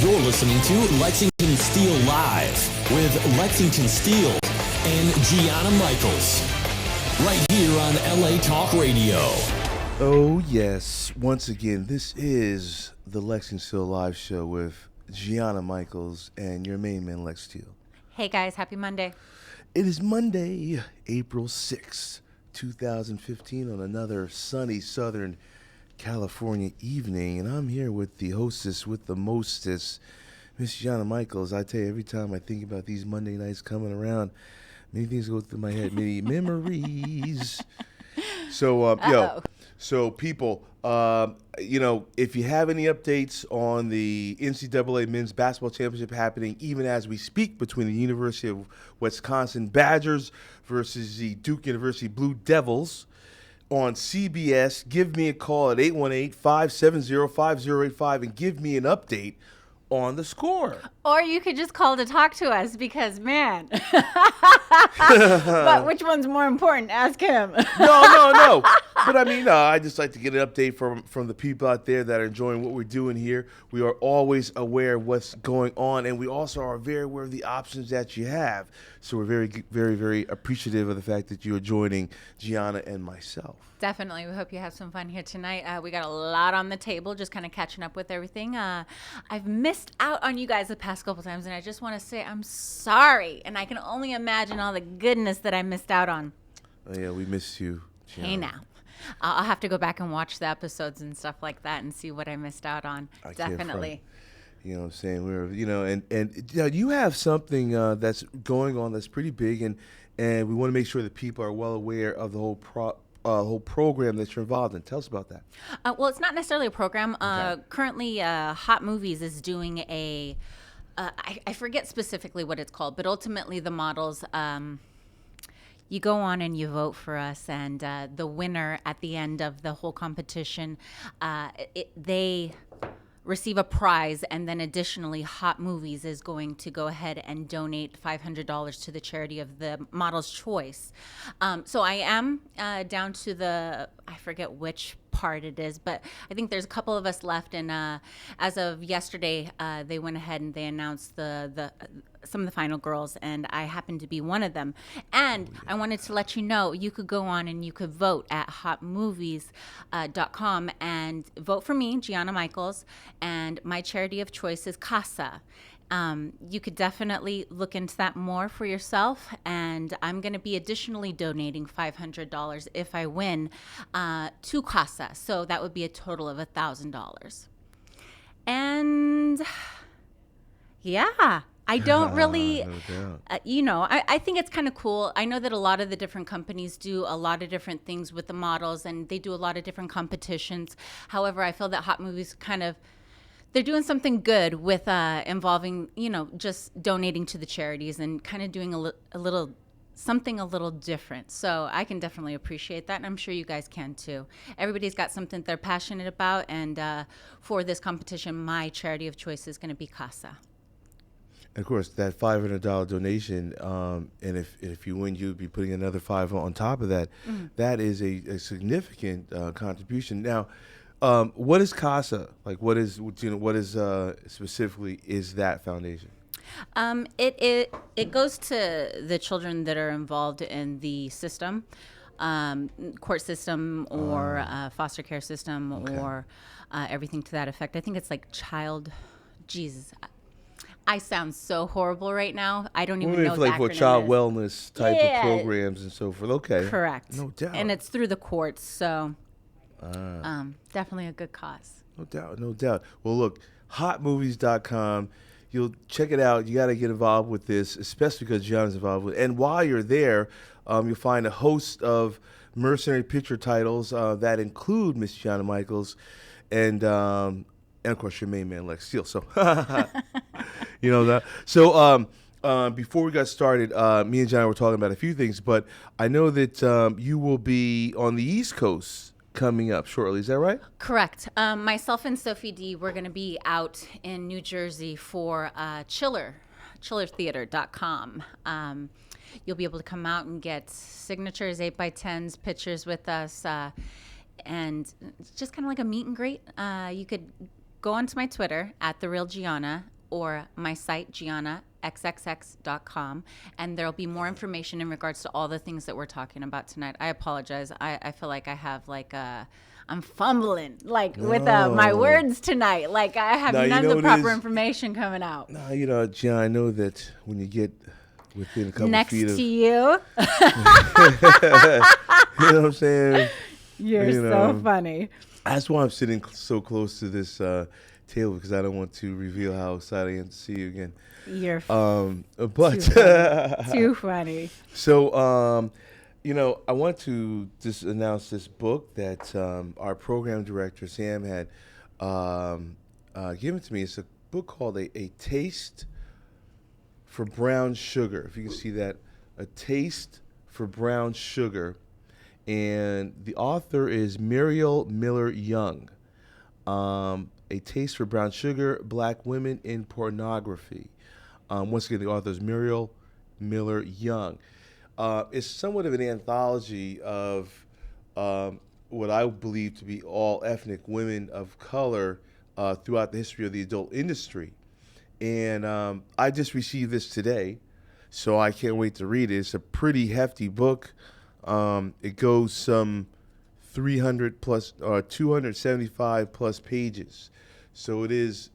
You're listening to Lexington Steele Live with Lexington Steele and Gianna Michaels. Right here on LA Talk Radio. Oh, yes. Once again, this is the Lexington Steele Live show with Gianna Michaels and your main man, Lex Steele. Hey, guys. Happy Monday. It is Monday, April 6th, 2015, on another sunny Southern California evening, and I'm here with the hostess with the mostest, Miss Gianna Michaels. I tell you, every time I think about these Monday nights coming around, many things go through my head, many memories. So people, if you have any updates on the NCAA Men's Basketball Championship happening even as we speak between the University of Wisconsin Badgers versus the Duke University Blue Devils on CBS, give me a call at 818-570-5085 and give me an update on the score. Or you could just call to talk to us because, man. But which one's more important? Ask him. No. But I just like to get an update from the people out there that are enjoying what we're doing here. We are always aware of what's going on, and we also are very aware of the options that you have. So we're very, very, very appreciative of the fact that you are joining Gianna and myself. Definitely. We hope you have some fun here tonight. We got a lot on the table, just kind of catching up with everything. I've missed out on you guys the past couple times, and I just want to say I'm sorry. And I can only imagine all the goodness that I missed out on. Oh, yeah, we miss you, Gianna. Hey, now. I'll have to go back and watch the episodes and stuff like that and see what I missed out on. Definitely. You know what I'm saying? And you have something that's going on that's pretty big, and we want to make sure that people are well aware of the whole program that you're involved in. Tell us about that. Well, it's not necessarily a program. Okay. Currently, Hot Movies is doing I forget specifically what it's called, but ultimately the models, you go on and you vote for us, and the winner at the end of the whole competition, they receive a prize, and then additionally Hot Movies is going to go ahead and donate $500 to the charity of the model's choice. So I am down to I forget which part it is, but I think there's a couple of us left, and as of yesterday they went ahead and they announced some of the final girls, and I happened to be one of them. And I wanted to let you know you could go on and you could vote at hotmovies.com and vote for me, Gianna Michaels, and my charity of choice is CASA. You could definitely look into that more for yourself, and I'm going to be additionally donating $500 if I win to CASA, so that would be a total of $1,000. And yeah, I don't really, I think it's kind of cool. I know that a lot of the different companies do a lot of different things with the models, and they do a lot of different competitions. However, I feel that Hot Movies they're doing something good with involving, just donating to the charities and kind of doing something a little different. So I can definitely appreciate that, and I'm sure you guys can too. Everybody's got something they're passionate about, and for this competition, my charity of choice is going to be CASA. And of course, that $500 donation, and if you win, you'd be putting another $5 on top of that. Mm-hmm. That is a significant contribution. Now, what is CASA? Like, what is specifically is that foundation? It goes to the children that are involved in the system, court system or foster care system, okay, or everything to that effect. I think it's like Jesus. I sound so horrible right now. I don't even know what for child wellness type of programs and so forth. Okay. Correct. No doubt. And it's through the courts, so definitely a good cause. No doubt. Well, look, hotmovies.com. You'll check it out. You got to get involved with this, especially because Gianna's involved with it. And while you're there, you'll find a host of mercenary picture titles that include Miss Gianna Michaels and of course, your main man, Lex Steele. So, you know that. So, before we got started, me and Gianna were talking about a few things, but I know that you will be on the East Coast coming up shortly. Is that right? Correct. Myself and Sophie D, we're going to be out in New Jersey for chillertheater.com. You'll be able to come out and get signatures, 8x10s, pictures with us, and it's just kind of like a meet and greet. You could go onto my Twitter at @TheRealGianna or my site, giannaxxx.com, and there'll be more information in regards to all the things that we're talking about tonight. I apologize. I feel like I have I'm fumbling with my words tonight. Like I have none of the proper information coming out. No, Gian, I know that when you get within a couple next feet to of you. You know what I'm saying? You're so funny. That's why I'm sitting so close to this table, because I don't want to reveal how excited I am to see you again. You're but too funny. So, I want to just announce this book that our program director, Sam, had given to me. It's a book called A Taste for Brown Sugar. If you can see that, A Taste for Brown Sugar. And the author is Muriel Miller Young. A Taste for Brown Sugar, Black Women in Pornography. Once again, the author is Muriel Miller Young. It's somewhat of an anthology of what I believe to be all ethnic women of color throughout the history of the adult industry. And I just received this today, so I can't wait to read it. It's a pretty hefty book. It goes some 300 plus, 275 plus pages. So it is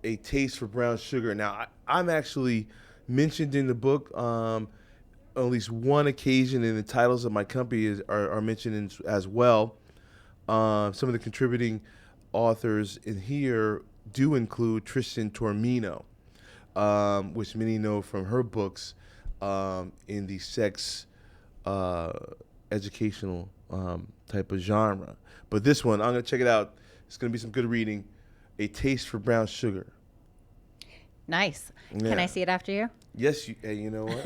A Taste for Brown Sugar. Now, I'm actually mentioned in the book on at least one occasion, and the titles of my company are mentioned as well. Some of the contributing authors in here do include Tristan Tormino, which many know from her books in the sex educational type of genre. But this one, I'm going to check it out. It's going to be some good reading. A Taste for Brown Sugar. Nice. Yeah. Can I see it after you? Yes, you know what?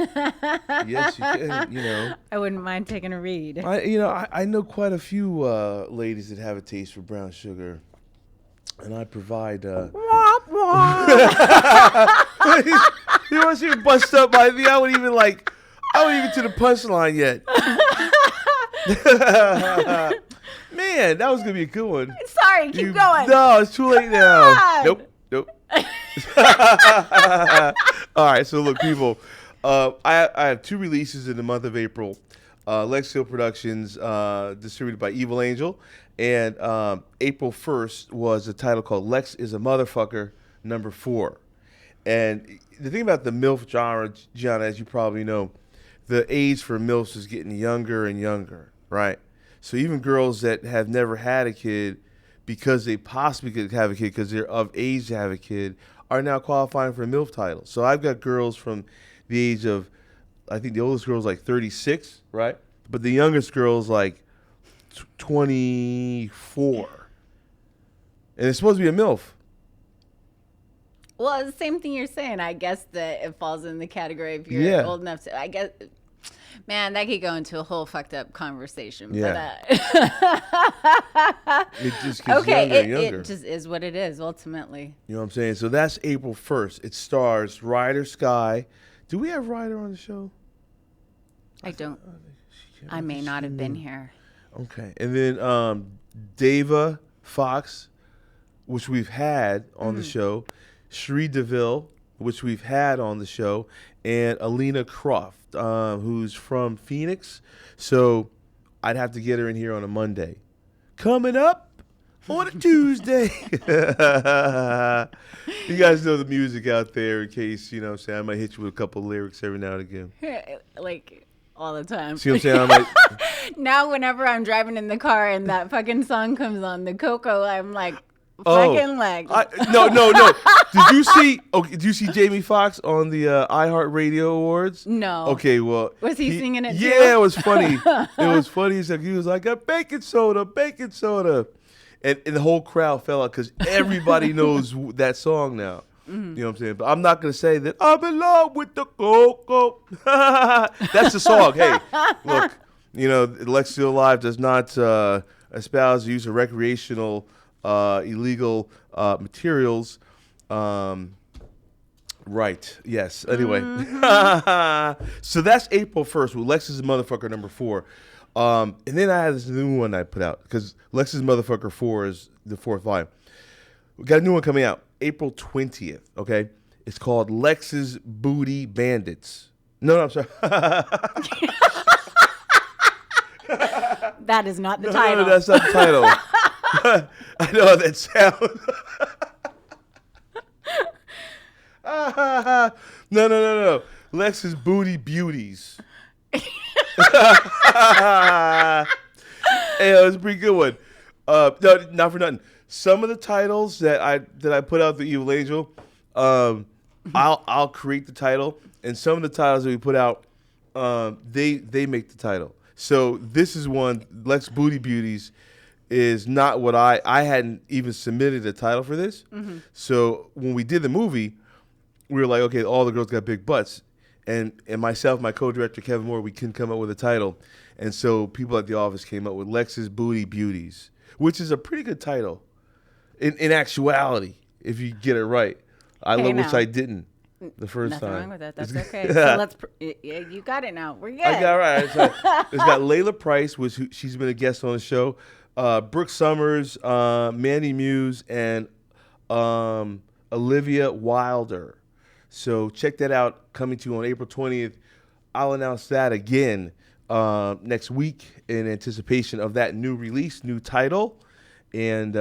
Yes, you can. I wouldn't mind taking a read. I know quite a few ladies that have a taste for brown sugar, and I provide. You want to see me bust up by me? I wouldn't even to the punchline yet. Man, that was gonna be a good one. Sorry, keep going. No, it's too late now. God. Nope. All right, so look, people, I have two releases in the month of April. Lexington Productions, distributed by Evil Angel, and April 1st was a title called Lex is a Motherfucker #4. And the thing about the MILF genre, Gianna, as you probably know, the age for MILFs is getting younger and younger, right? So even girls that have never had a kid, because they possibly could have a kid because they're of age to have a kid, are now qualifying for a MILF title. So I've got girls from the age of, I think the oldest girl's like 36, right? But the youngest girl's like 24. And it's supposed to be a MILF. Well, it's the same thing you're saying. I guess that it falls in the category if you're old enough to, I guess, man, that could go into a whole fucked up conversation. Yeah. But, It just gets younger and younger. It just is what it is, ultimately. You know what I'm saying? So that's April 1st. It stars Ryder Sky. Do we have Ryder on the show? I don't. I may not have been here. Okay. And then Dava Fox, which we've had on the show. Sheree DeVille, which we've had on the show. And Alina Croft, who's from Phoenix. So I'd have to get her in here on a Monday. Coming up on a Tuesday. You guys know the music out there in case, you know what I'm saying, I might hit you with a couple lyrics every now and again. Like, all the time. See what I'm saying? Now, whenever I'm driving in the car and that fucking song comes on, the Coco, I'm like, fucking leg. No. Did you see Jamie Foxx on the iHeartRadio Awards? No. Okay, well. Was he singing it too? Yeah, it was funny. It was funny. He was like, a baking soda. And the whole crowd fell out because everybody knows that song now. Mm-hmm. You know what I'm saying? But I'm not going to say that I'm in love with the Coco. That's the song. Hey, look, Lexington Live does not espouse the use of recreational illegal materials. Right. Yes. Anyway. Mm-hmm. So that's April 1st with Lex is a Motherfucker #4. And then I had this new one I put out because Lex is a Motherfucker 4 is the 4th volume. We got a new one coming out April 20th. Okay, it's called Lex's Booty Bandits. No, I'm sorry. That is not the title. No, that's not the title. I know how that sounds. No. Lex's Booty Beauties. Hey, that was a pretty good one. No, not for nothing. Some of the titles that I put out the Evil Angel, I'll create the title, and some of the titles that we put out, they make the title. So this is one, Lex Booty Beauties, is not what I hadn't even submitted a title for this. Mm-hmm. So when we did the movie, we were like, okay, all the girls got big butts. And myself, my co-director, Kevin Moore, we couldn't come up with a title. And so people at the office came up with Lex's Booty Beauties, which is a pretty good title in actuality, if you get it right. Which I didn't the first Nothing time. wrong with that. That's okay. So you got it now. We're good. I got it right. So it's got Layla Price, she's been a guest on the show, Brooke Summers, Mandy Muse, and Olivia Wilder. So check that out, coming to you on April 20th. I'll announce that again next week in anticipation of that new release, new title. And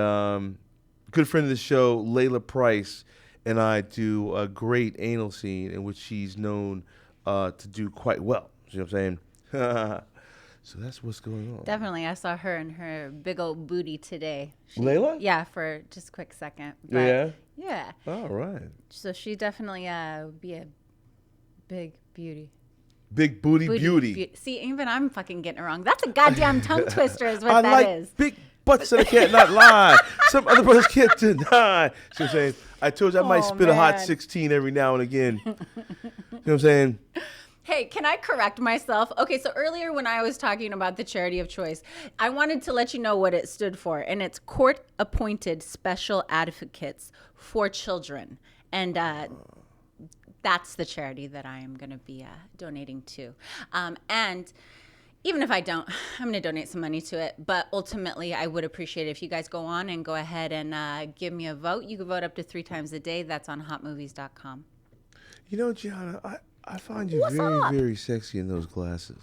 good friend of the show, Layla Price, and I do a great anal scene in which she's known to do quite well. You know what I'm saying? So that's what's going on. Definitely. I saw her and her big old booty today. Layla? Yeah, for just a quick second. But Yeah? Yeah. All right. So she definitely would be a big beauty. Big booty beauty. See, even I'm fucking getting it wrong. That's a goddamn tongue twister is what I that like is. big butts that I can't not lie. Some other brothers can't deny. So I'm saying, I told you I might spit a hot 16 every now and again. You know what I'm saying? Hey, can I correct myself? Okay, so earlier when I was talking about the charity of choice, I wanted to let you know what it stood for, and it's Court-Appointed Special Advocates for Children, and that's the charity that I am going to be donating to. And even if I don't, I'm going to donate some money to it, but ultimately I would appreciate it if you guys go on and go ahead and give me a vote. You can vote up to 3 times a day. That's on hotmovies.com. You know, Gianna, I find you very, very sexy in those glasses.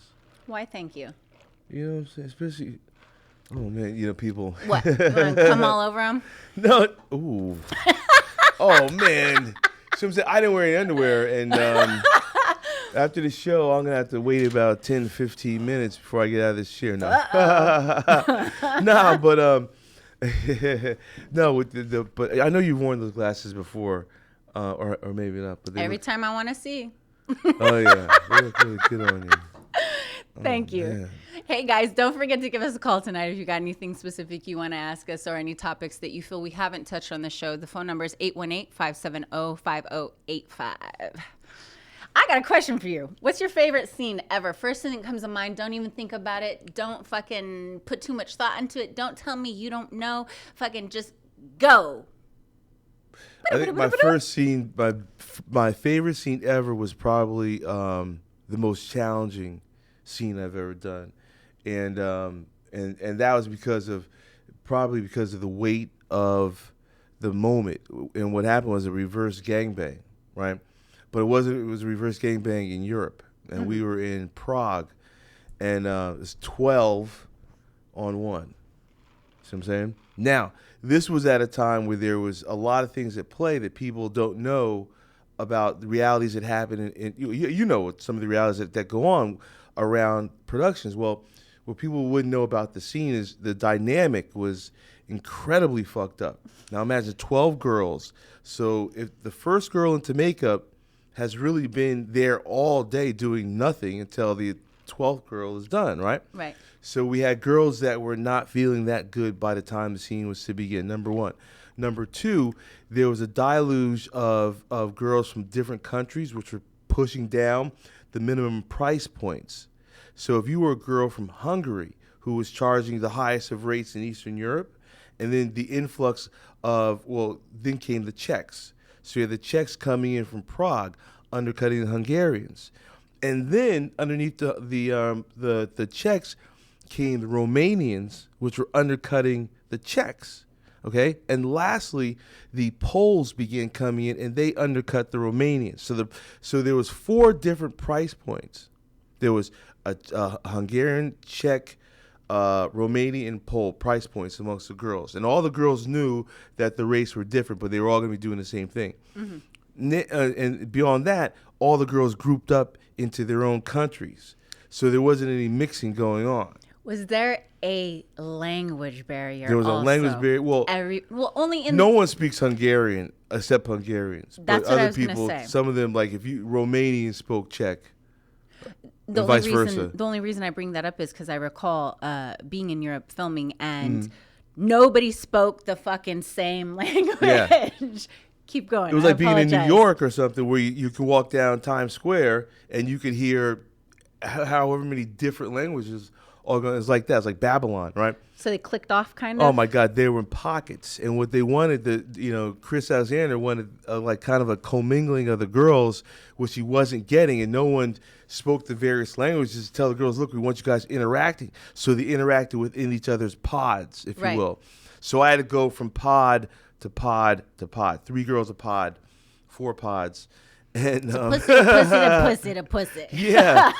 Why, thank you. You know what I'm saying? Especially, oh man, you know, people. What? You want to come all over them? No. Ooh. Oh man. So I'm saying, I didn't wear any underwear, and after the show, I'm gonna have to wait about 10, 15 minutes before I get out of this chair. No. No, but no. But I know you've worn those glasses before, or maybe not. But every time I want to see. Oh yeah, they look really good on you. Thank you. Man. Hey guys, don't forget to give us a call tonight if you got anything specific you want to ask us or any topics that you feel we haven't touched on the show. The phone number is 818-570-5085. I got a question for you. What's your favorite scene ever? First thing that comes to mind, don't even think about it. Don't fucking put too much thought into it. Don't tell me you don't know. Fucking just go. I think my first scene, my favorite scene ever was probably the most challenging scene I've ever done, and that was because of the weight of the moment. And what happened was a reverse gangbang, right? But it was a reverse gangbang in Europe, and we were in Prague, and it was 12 on 1. See what I'm saying? Now, this was at a time where there was a lot of things at play that people don't know about, the realities that happen. You know some of the realities that go on around productions. Well, what people wouldn't know about the scene is the dynamic was incredibly fucked up. Now imagine 12 girls. So if the first girl into makeup has really been there all day doing nothing until the 12th girl is done, right? Right. So we had girls that were not feeling that good by the time the scene was to begin, number one. Number two, there was a deluge of girls from different countries which were pushing down the minimum price points. So if you were a girl from Hungary who was charging the highest of rates in Eastern Europe, and then the influx of, then came the Czechs. So you had the Czechs coming in from Prague, undercutting the Hungarians. And then underneath the Czechs came the Romanians, which were undercutting the Czechs. Okay, and lastly, the Poles began coming in, and they undercut the Romanians. So there was 4 different price points. There was a Hungarian, Czech, Romanian, Pole price points amongst the girls, and all the girls knew that the race were different, but they were all going to be doing the same thing. And beyond that, all the girls grouped up into their own countries, so there wasn't any mixing going on. Was there a language barrier? There was also? a language barrier. Well, only in no one speaks Hungarian except Hungarians. That's but what other I was gonna people, say. some of them, like if you Romanians spoke Czech, the and only vice reason, versa. The only reason I bring that up is because I recall being in Europe filming and nobody spoke the fucking same language. Yeah. Keep going. It was I like being in New apologize. York or something where you could walk down Times Square and you could hear however many different languages all going. It's like that. It's like Babylon, right? So they clicked off, kind of. Oh my God, they were in pockets, and what they wanted, Chris Alexander wanted like kind of a commingling of the girls, which he wasn't getting, and no one spoke the various languages to tell the girls, look, we want you guys interacting. So they interacted within each other's pods, if Right. you will. So I had to go from pod to pod to pod. 3 girls a pod, 4 pods, and Pussy to pussy to pussy to pussy. yeah,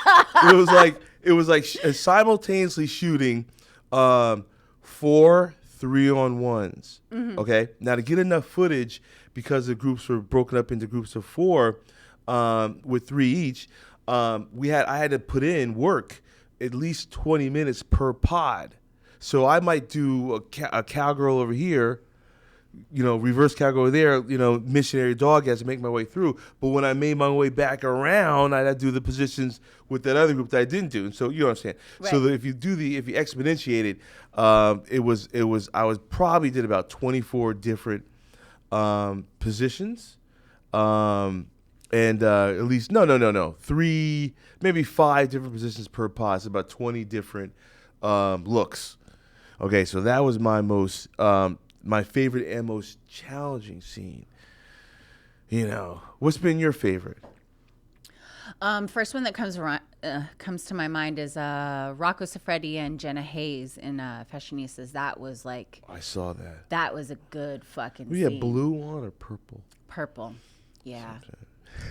it was like simultaneously shooting 4 3-on-1s. Okay, now to get enough footage, because the groups were broken up into groups of 4 with 3 each, I had to put in work at least 20 minutes per pod. So I might do a cowgirl over here, reverse cowgirl over there, missionary dog as I make my way through. But when I made my way back around, I had to do the positions with that other group that I didn't do. And so you know what I'm saying. Right. So that if you exponentiate it, I was probably did about 24 different positions, and at least no 3, maybe 5 different positions per pod. So about 20 different looks. Okay, so that was my most my favorite and most challenging scene. What's been your favorite? First one that comes to my mind is Rocco Siffredi and Jenna Hayes in Fashionistas. That was like, I saw that. that was a good fucking We scene. had blue on or purple? Purple. Yeah.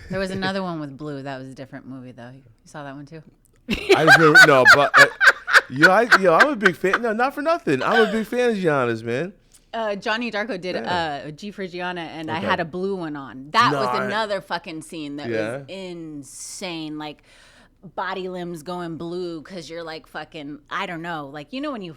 There was another one with blue. That was a different movie, though. You saw that one, too? I just remember, no, but I'm a big fan. No, not for nothing. I'm a big fan of Gianna's, man. Johnny Darko did G for Gianna, and I Okay. had a blue one on. That was Nice. another fucking scene that Yeah. was insane. Like, body limbs going blue because you're like fucking, I don't know. Like, when you,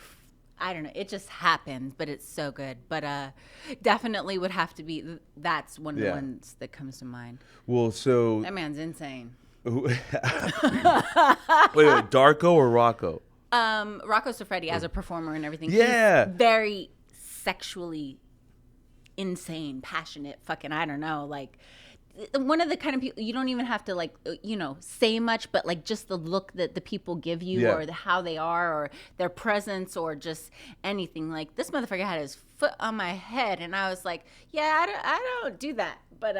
I don't know. It just happens, but it's so good. But definitely would have to be, that's one of the Yeah. ones that comes to mind. Well, so That man's insane. wait, Darko or Rocco? Rocco Siffredi as a performer and everything. Yeah. He's very sexually insane, passionate, fucking, I don't know, like one of the kind of people you don't even have to like say much, but like just the look that the people give you, Yeah. or how they are, or their presence, or just anything. Like, this motherfucker had his foot on my head, and I was like, yeah, I don't do that, but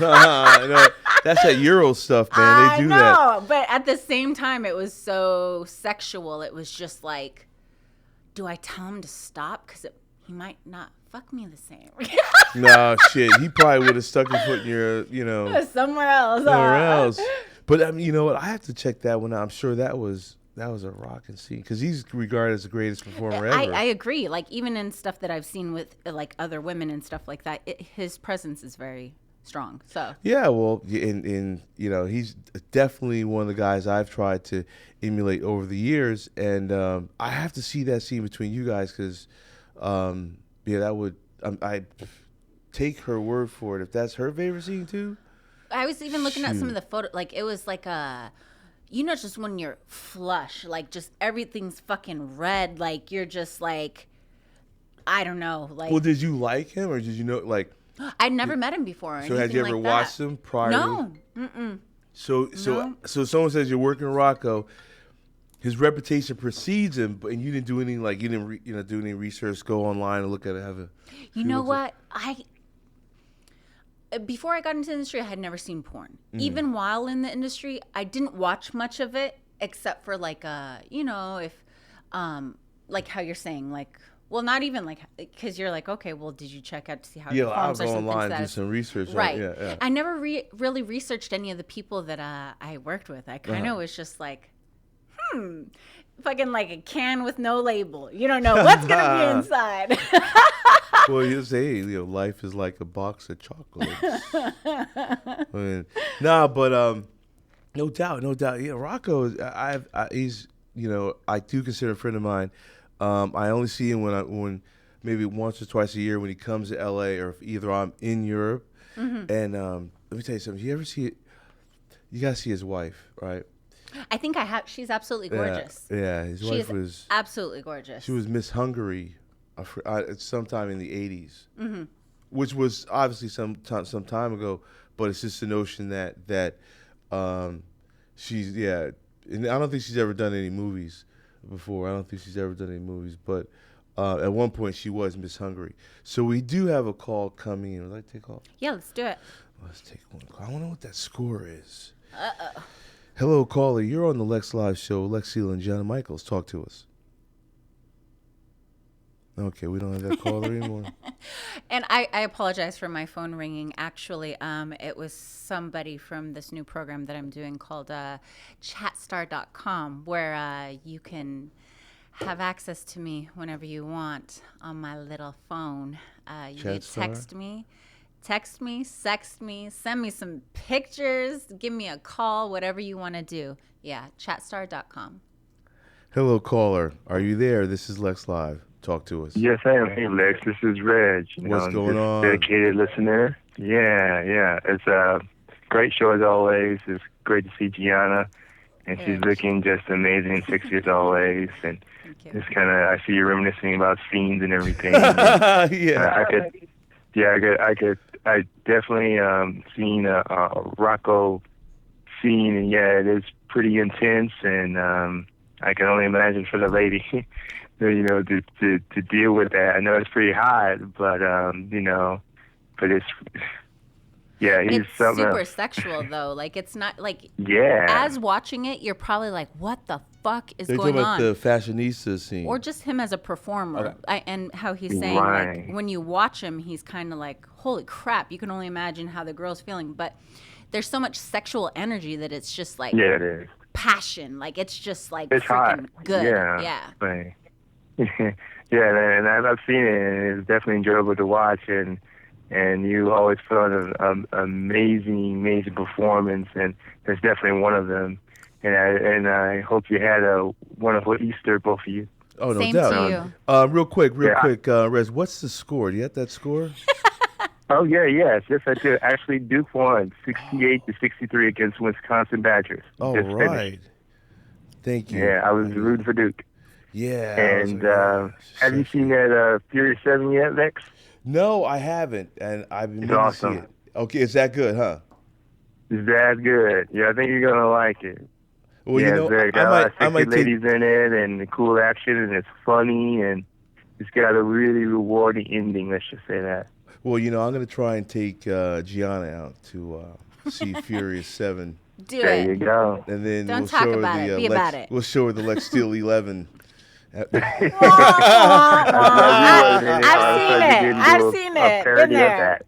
No, that's that Euro stuff, man. They do I that. know, but at the same time, it was so sexual. It was just like, do I tell him to stop? Because he might not fuck me the same. No, shit. He probably would have stuck his foot in your, Somewhere else. somewhere else. But I mean, you know what? I have to check that one out. I'm sure that was a rocking scene because he's regarded as the greatest performer ever. I agree. Like, even in stuff that I've seen with like other women and stuff like that, his presence is very strong. So Yeah, well, in he's definitely one of the guys I've tried to emulate over the years, and I have to see that scene between you guys because, that would I take her word for it if that's her favorite scene too. I was even looking at some of the photo. Like, it was like just when you're flush, like just everything's fucking red. Like, you're just like, I don't know. Like, Well, did you like him or did you know like? I'd never met him before. Or So had you ever anything like watched that. him prior? No. So someone says you're working Rocco. His reputation precedes him, and you didn't do anything like you didn't do any research, go online and look at it, have a. You know what? Before I got into the industry, I had never seen porn. Even while in the industry, I didn't watch much of it except for like if like how you're saying, like Well, not even like, because you're like, okay, well, did you check out to see how Yeah, it I'll performs or go something? online So and do that's- some research. Right. On it. Yeah, yeah. I never really researched any of the people that I worked with. I kind of was just like, fucking like a can with no label. You don't know what's going to be inside. Well, you say, life is like a box of chocolates. I mean, but no doubt, no doubt. Yeah, Rocco is. He's. I do consider a friend of mine. I only see him when maybe once or twice a year when he comes to L.A. or if either I'm in Europe. Mm-hmm. And let me tell you something. You ever see it? You gotta see his wife, right? I think I have. She's absolutely gorgeous. Yeah, his She wife is was. absolutely gorgeous. She was Miss Hungary, sometime in the '80s, Mm-hmm. which was obviously some time ago. But it's just the notion that she's and I don't think she's ever done any movies before. I don't think she's ever done any movies, but at one point she was Miss Hungary. So we do have a call coming in. Would you like to take a call? Yeah, let's do it. Let's take one call. I want to know what that score is. Uh-oh. Hello, caller. You're on the Lex Live show. Lex Steele and Gianna Michaels. Talk to us. Okay, we don't have that caller anymore. And I apologize for my phone ringing. Actually, it was somebody from this new program that I'm doing called chatstar.com, where you can have access to me whenever you want on my little phone. You can text me, sext me, send me some pictures, give me a call, whatever you want to do. Yeah, chatstar.com. Hello, caller. Are you there? This is Lex Live. Talk to us. Yes, I am. Hey, Lex. This is Reg. What's going on? Dedicated listener. Yeah. It's a great show as always. It's great to see Gianna, and she's looking just amazing, sexy as always. And it's kind of, I see you reminiscing about scenes and everything. Yeah. I definitely seen a Rocco scene, and yeah, it is pretty intense, and I can only imagine for the lady. To deal with that. I know it's pretty hot, but but it's he's It's something super else. sexual though. Like it's not like Yeah. as watching it, you're probably like, what the fuck is They're going talking about on? the fashionista scene. Or just him as a performer. And how he's saying Right. like when you watch him, he's kind of like, holy crap, you can only imagine how the girl's feeling. But there's so much sexual energy that it's just like Yeah, it is. passion. Like it's just like It's freaking hot. good. Yeah. Right. Yeah, and I've seen it, and it's definitely enjoyable to watch, and you always put on an amazing performance, and that's definitely one of them. And I hope you had a wonderful Easter, both of you. Oh, no Same doubt. to you. Real quick, Rez, what's the score? Do you have that score? Oh, yes, I do. Actually, Duke won 68-63 against Wisconsin Badgers. All Just right. finished. Thank you. Yeah, I was rooting for Duke. Yeah. And have you seen that Furious 7 yet, Lex? No, I haven't, and I've been It's meaning awesome. to see it. Okay, it's that good, huh? It's that good. Yeah, I think you're going to like it. Well, yeah, it's very got a lot of I sexy might take. ladies in it, and the cool action, and it's funny, and it's got a really rewarding ending, let's just say that. Well, I'm going to try and take Gianna out to see Furious 7. Do There it. you go. And then Don't we'll talk show her about the it. Be about it. We'll show her the Lex Steele 11. I've seen it. Been there.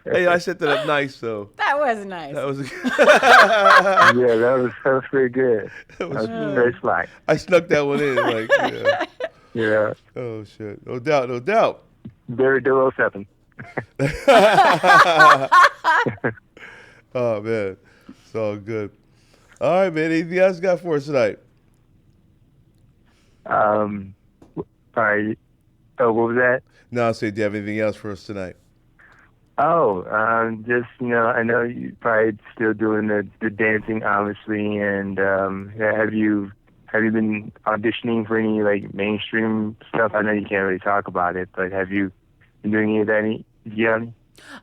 Hey, I set that up nice, though. That was nice. That was. Yeah, that was pretty good. That was very slight. I snuck that one in. Like, yeah. Yeah. Oh shit! No doubt. Very 007. Oh man, it's all good. All right, man. Anything else you got for us tonight? All right. Oh, what was that? No, I'll say, do you have anything else for us tonight? Oh, just, I know you're probably still doing the dancing, obviously, and have you been auditioning for any, like, mainstream stuff? I know you can't really talk about it, but have you been doing any of that, Gianni?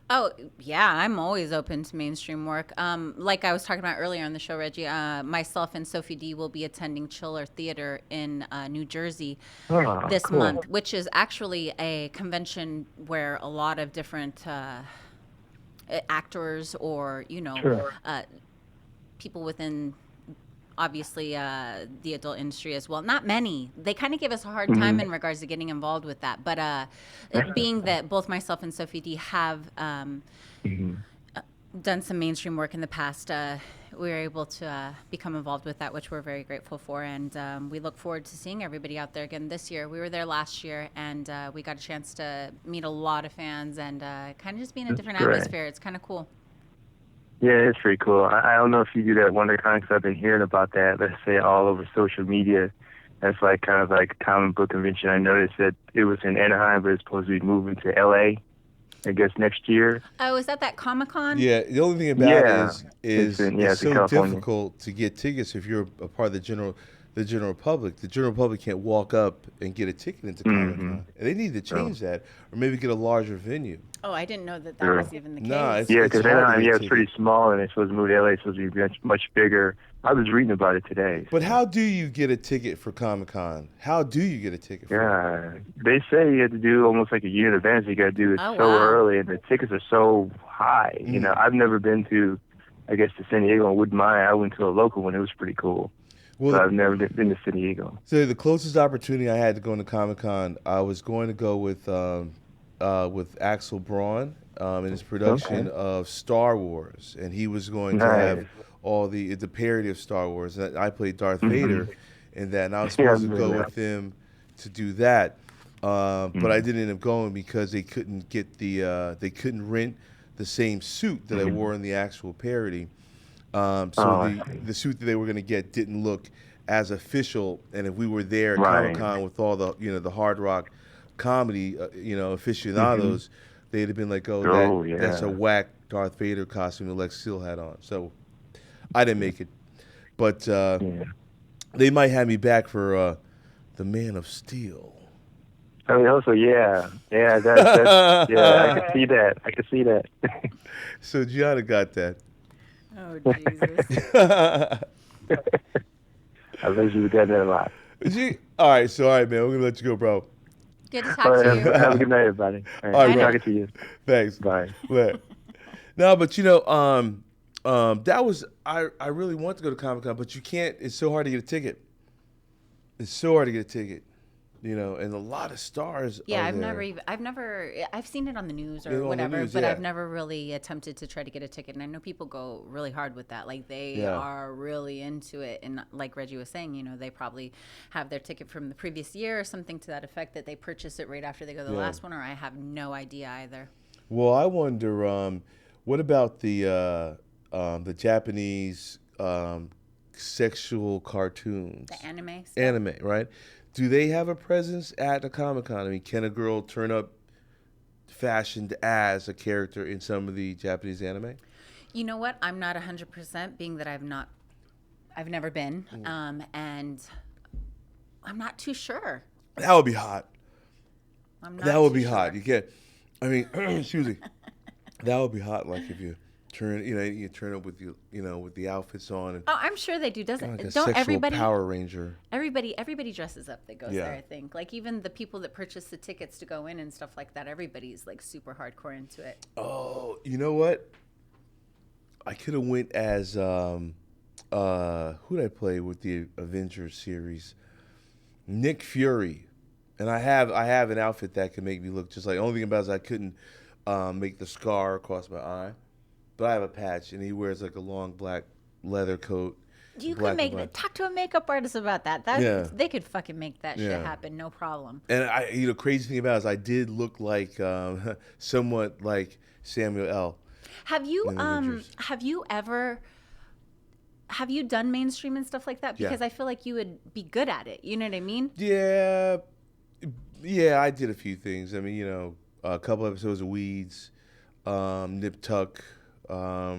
Oh, yeah, I'm always open to mainstream work. Like I was talking about earlier on the show, Reggie, myself and Sophie D will be attending Chiller Theater in New Jersey this cool. month, which is actually a convention where a lot of different actors or, Sure. people within obviously the adult industry as well. Not many. They kind of give us a hard time in regards to getting involved with that. But it being that both myself and Sophie D have done some mainstream work in the past, we were able to become involved with that, which we're very grateful for. And we look forward to seeing everybody out there again this year. We were there last year, and we got a chance to meet a lot of fans and kind of just be in a different atmosphere. It's kind of cool. Yeah, it's pretty cool. I don't know if you do that WonderCon, because I've been hearing about that, let's say, all over social media. That's like kind of like a comic book convention. I noticed that it was in Anaheim, but it's supposed to be moving to L.A., I guess, next year. Oh, is that Comic-Con? Yeah, the only thing about it is it's so difficult to get tickets if you're a part of the general public. The general public can't walk up and get a ticket into Comic-Con. And they need to change that, or maybe get a larger venue. Oh, I didn't know that was even the case. No, because Anaheim, it's pretty small, and it's supposed to move to L.A. It's supposed to be much bigger. I was reading about it today. But how do you get a ticket for Comic-Con? How do you get a ticket for it? They say you have to do almost like a year in advance. You got to do it early, and the tickets are so high. You know, I've never been to, I guess, to San Diego. I wouldn't mind. I went to a local one. It was pretty cool. Well, but I've never been to San Diego. So the closest opportunity I had to go to Comic-Con, I was going to go with Axel Braun in his production of Star Wars, and he was going to have all the parody of Star Wars. And I played Darth Vader in that, and I was supposed to go with him to do that, but I didn't end up going because they couldn't get they couldn't rent the same suit that I wore in the actual parody. The suit that they were going to get didn't look as official, and if we were there at Comic-Con with all the the hard rock comedy aficionados, they'd have been like, that's a whack Darth Vader costume that Lex Steele had on. So I didn't make it, but they might have me back for the Man of Steel. I mean, also, that's I can see that. I can see that. So Gianna got that. Oh, Jesus. I bet you got that a lot. All right, man. We're going to let you go, bro. Good to talk to you. Have a good night, everybody. All right, talking to you. Thanks. Bye. No, but that was I really want to go to Comic-Con, but you can't. It's so hard to get a ticket. And a lot of stars. Yeah, are I've seen it on the news or whatever, but I've never really attempted to try to get a ticket. And I know people go really hard with that. Like they are really into it. And like Reggie was saying, they probably have their ticket from the previous year or something to that effect that they purchase it right after they go to the last one, or I have no idea either. Well, I wonder, what about the Japanese sexual cartoons? The anime stuff? Anime, right? Do they have a presence at the Comic-Con? I mean, can a girl turn up fashioned as a character in some of the Japanese anime? You know what? I'm not 100%, being that I've never been, and I'm not too sure. That would be hot. That would be hot. You can't. I mean, excuse me. That would be hot. Like if you turn, you turn up with with the outfits on. And, I'm sure they do. Don't everybody? Power Ranger. Everybody dresses up that goes there. I think, like even the people that purchase the tickets to go in and stuff like that. Everybody's like super hardcore into it. Oh, you know what? I could have went as who did I play with the Avengers series? Nick Fury, and I have an outfit that can make me look just like. Only thing about it is I couldn't make the scar across my eye. But I have a patch, and he wears like a long black leather coat. You could talk to a makeup artist about that. They could fucking make that shit happen, no problem. And crazy thing about it is I did look like somewhat like Samuel L. Have you done mainstream and stuff like that? Because I feel like you would be good at it. You know what I mean? Yeah, I did a few things. I mean, a couple episodes of Weeds, Nip Tuck. A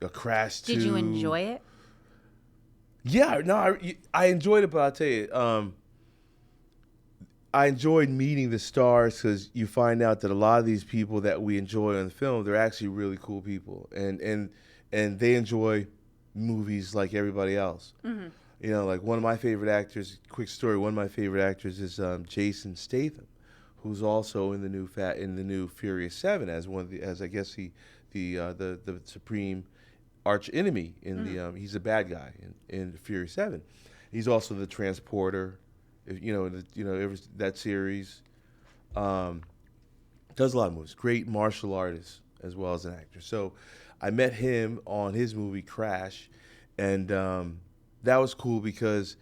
Crash 2. Did you enjoy it? Yeah, no, I enjoyed it, but I'll tell you, I enjoyed meeting the stars because you find out that a lot of these people that we enjoy on the film, they're actually really cool people, and they enjoy movies like everybody else. Mm-hmm. Like one of my favorite actors. Quick story: one of my favorite actors is Jason Statham, who's also in the new Furious 7 as I guess the supreme arch enemy in the. He's a bad guy in Fury 7. He's also the transporter. That series. Does a lot of movies. Great martial artist as well as an actor. So I met him on his movie Crash, and that was cool because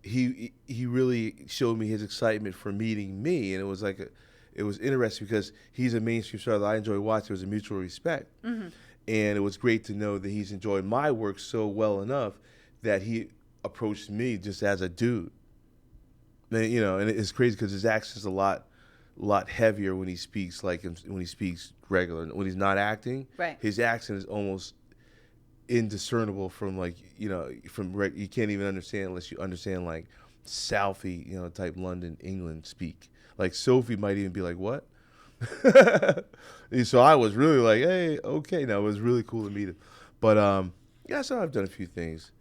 he really showed me his excitement for meeting me, and it was interesting because he's a mainstream star that I enjoy watching. It was a mutual respect, and it was great to know that he's enjoyed my work so well enough that he approached me just as a dude. And, and it's crazy because his accent's a lot heavier when he speaks, when he speaks regular. When he's not acting, right, his accent is almost indiscernible from you can't even understand unless you understand like Southie, type London, England speak. Like Sophie might even be like, what? And so I was really like, hey, okay. Now it was really cool to meet him. But so I've done a few things.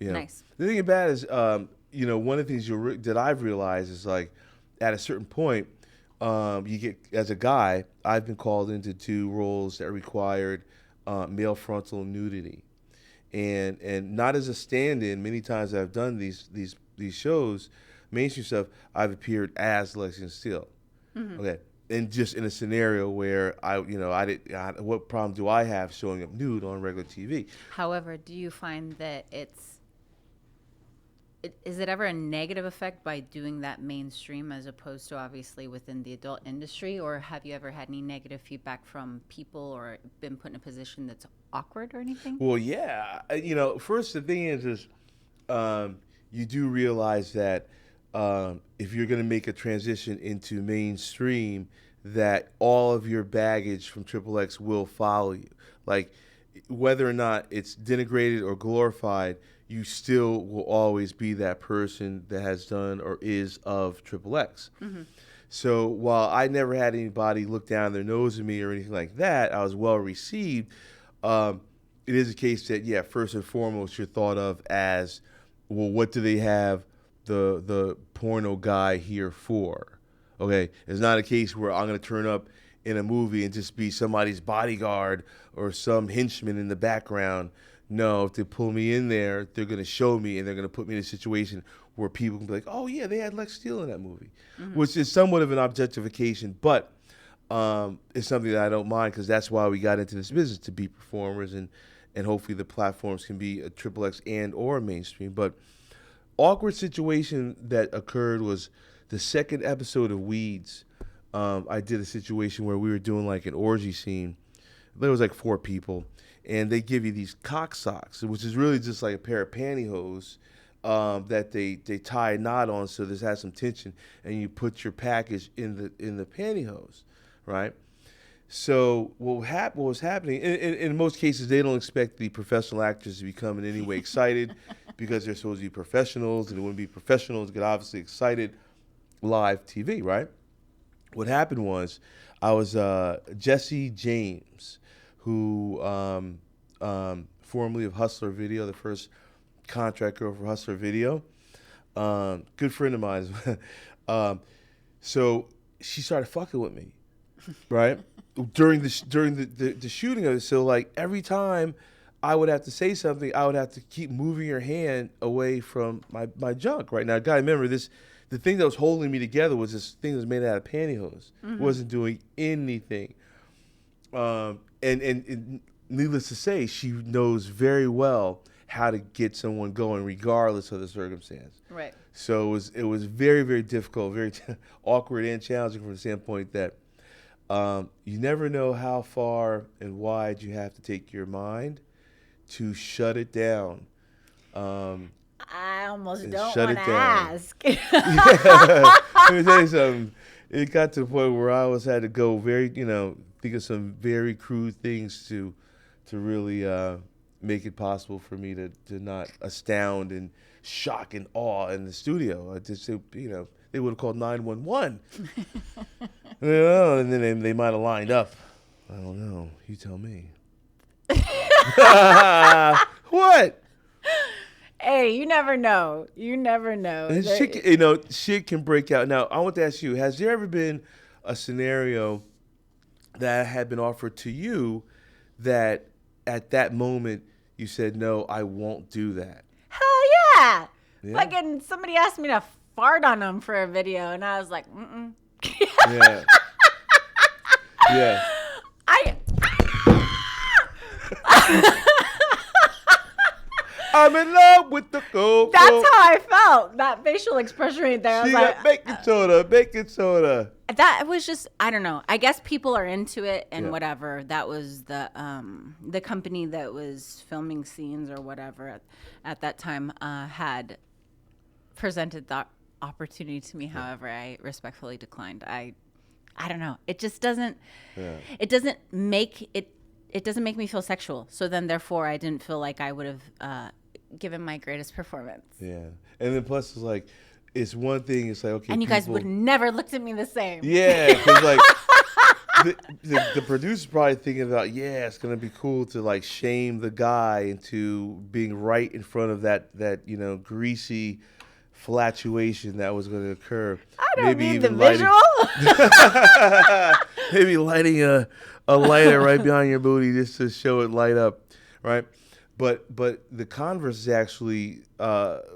Nice. The thing about it is, one of the things that I've realized is like at a certain point, you get, as a guy, I've been called into 2 roles that required male frontal nudity, and not as a stand-in. Many times I've done these shows, mainstream stuff, I've appeared as Lexington Steele. Okay, and just in a scenario where what problem do I have showing up nude on regular TV? However, do you find that is it ever a negative effect by doing that mainstream as opposed to obviously within the adult industry, or have you ever had any negative feedback from people or been put in a position that's awkward or anything? Well, yeah. First, the thing is you do realize that if you're going to make a transition into mainstream, that all of your baggage from XXX will follow you. Like, whether or not it's denigrated or glorified, you still will always be that person that has done or is of XXX. So while I never had anybody look down their nose at me or anything like that, I was well received. It is a case that, first and foremost, you're thought of as, well, what do they have the porno guy here for? Okay, it's not a case where I'm going to turn up in a movie and just be somebody's bodyguard or some henchman in the background. No, if they pull me in there, they're going to show me and they're going to put me in a situation where people can be like, oh, yeah, they had Lex Steele in that movie, which is somewhat of an objectification, but it's something that I don't mind because that's why we got into this business, to be performers, and hopefully the platforms can be a XXX and or mainstream. But awkward situation that occurred was the second episode of Weeds. I did a situation where we were doing like an orgy scene. There was like 4 people. And they give you these cock socks, which is really just like a pair of pantyhose that they tie a knot on, so this has some tension, and you put your package in the pantyhose, right? So what was happening? In most cases, they don't expect the professional actors to become in any way excited because they're supposed to be professionals, and it wouldn't be professionals to get obviously excited live TV, right? What happened was, I was Jesse James, who formerly of Hustler Video, the first contract girl for Hustler Video, good friend of mine. So she started fucking with me, right? during the shooting of it. So like every time I would have to say something, I would have to keep moving her hand away from my junk. Right now, I gotta remember this. The thing that was holding me together was this thing that was made out of pantyhose. It wasn't doing anything. And needless to say, she knows very well how to get someone going regardless of the circumstance. Right. So it was very, very difficult, very awkward and challenging from the standpoint that you never know how far and wide you have to take your mind to shut it down. I almost don't shut want it to down. ask. Let me tell you something. It got to the point where I had to go very, think of some very crude things to really make it possible for me to not astound and shock and awe in the studio. I just, they would have called 911. And then they might have lined up. I don't know. You tell me. What? Hey, you never know. You never know. And shit can break out. Now, I want to ask you, has there ever been a scenario that had been offered to you that at that moment you said, no, I won't do that? Hell yeah. Yeah. Fucking somebody asked me to fart on them for a video, and I was like, Yeah. Yeah. I'm in love with the cold. That's how I felt. That facial expression right there. I was She like, got baking soda. that was just, I don't know. I guess people are into it and Yeah. whatever. That was the company that was filming scenes or whatever at that time had presented the opportunity to me. However, I respectfully declined. I don't know. It just doesn't. Yeah. It doesn't make it. It doesn't make me feel sexual. So then, therefore, I didn't feel like I would have given my greatest performance. Yeah. And then plus it's like, it's one thing. It's like, okay. And you guys would never looked at me the same. Yeah, because like the producer's probably thinking about, yeah, it's gonna be cool to like shame the guy into being right in front of that greasy flatuation that was going to occur. I don't need the lighting, visual. maybe lighting a lighter right behind your booty just to show it light up, right? But the converse is actually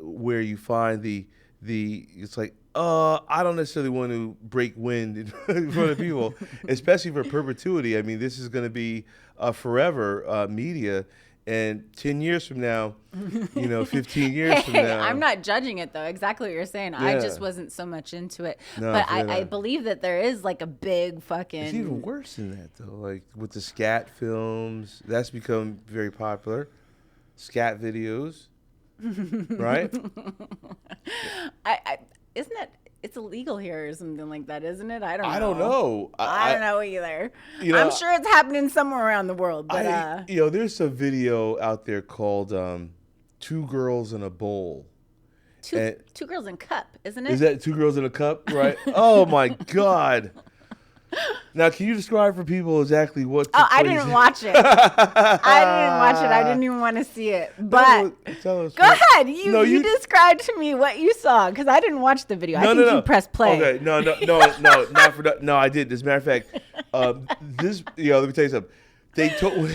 where you find the it's like, I don't necessarily want to break wind in front of people, especially for perpetuity. I mean, this is going to be forever media. And 10 years from now, 15 years from now. I'm not judging it, though. Exactly what you're saying. Yeah. I just wasn't so much into it. No, but fair I enough. believe that there is like a big fucking... It's even worse than that, though. Like with the scat films, that's become very popular. Scat videos, right? Isn't it... It's illegal here or something like that, isn't it? I don't know. I don't know. I don't know either. You know, I'm sure it's happening somewhere around the world. But there's a video out there called Two Girls in a Bowl. two girls in cup, isn't it? Is that Two Girls in a Cup, right? Oh, my God. Now, can you describe for people exactly what took I place? didn't watch it. I didn't even want to see it. But Tell us go ahead. You you described to me what you saw because I didn't watch the video. I think you pressed play. Okay, no, I did. As a matter of fact, this, let me tell you something. They told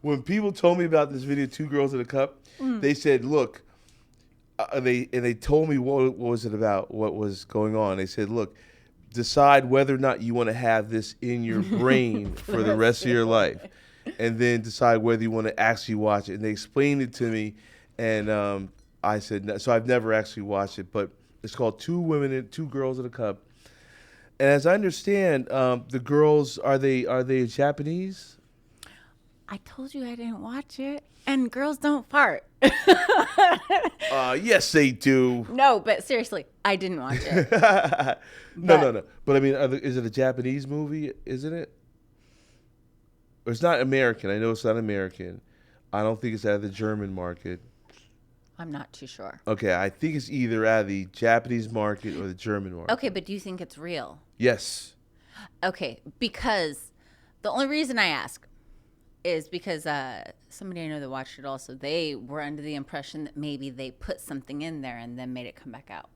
when people told me about this video, Two Girls in a Cup, they said, look, they told me what was it about, what was going on. They said, look, decide whether or not you want to have this in your brain for the rest of your life, and then decide whether you want to actually watch it. And they explained it to me, and I said no. So I've never actually watched it, but it's called Two Girls in a Cup. And as I understand, the girls are they Japanese? I told you I didn't watch it, and girls don't fart. Yes, they do. No, but seriously, I didn't watch it. No. But I mean, is it a Japanese movie? Isn't it? Or it's not American. I know it's not American. I don't think it's out of the German market. I'm not too sure. Okay, I think it's either out of the Japanese market or the German market. Okay, but do you think it's real? Yes. Okay, because the only reason I ask is because somebody I know that watched it also, they were under the impression that maybe they put something in there and then made it come back out.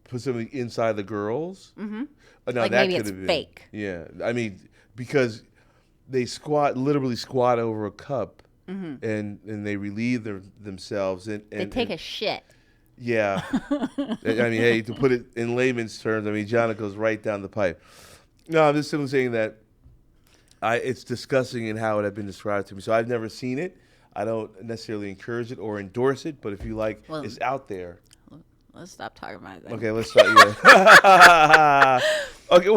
Put something inside the girls? Mm-hmm. No, Like that maybe could it's have been fake. Yeah. I mean, because they literally squat over a cup and they relieve themselves. And They take a shit. Yeah. I mean, hey, to put it in layman's terms, I mean, John, it goes right down the pipe. No, I'm just simply saying that it's disgusting in how it had been described to me. So I've never seen it. I don't necessarily encourage it or endorse it, but if you like, it's out there. Let's stop talking about it then. Okay, let's start. Yeah. Okay.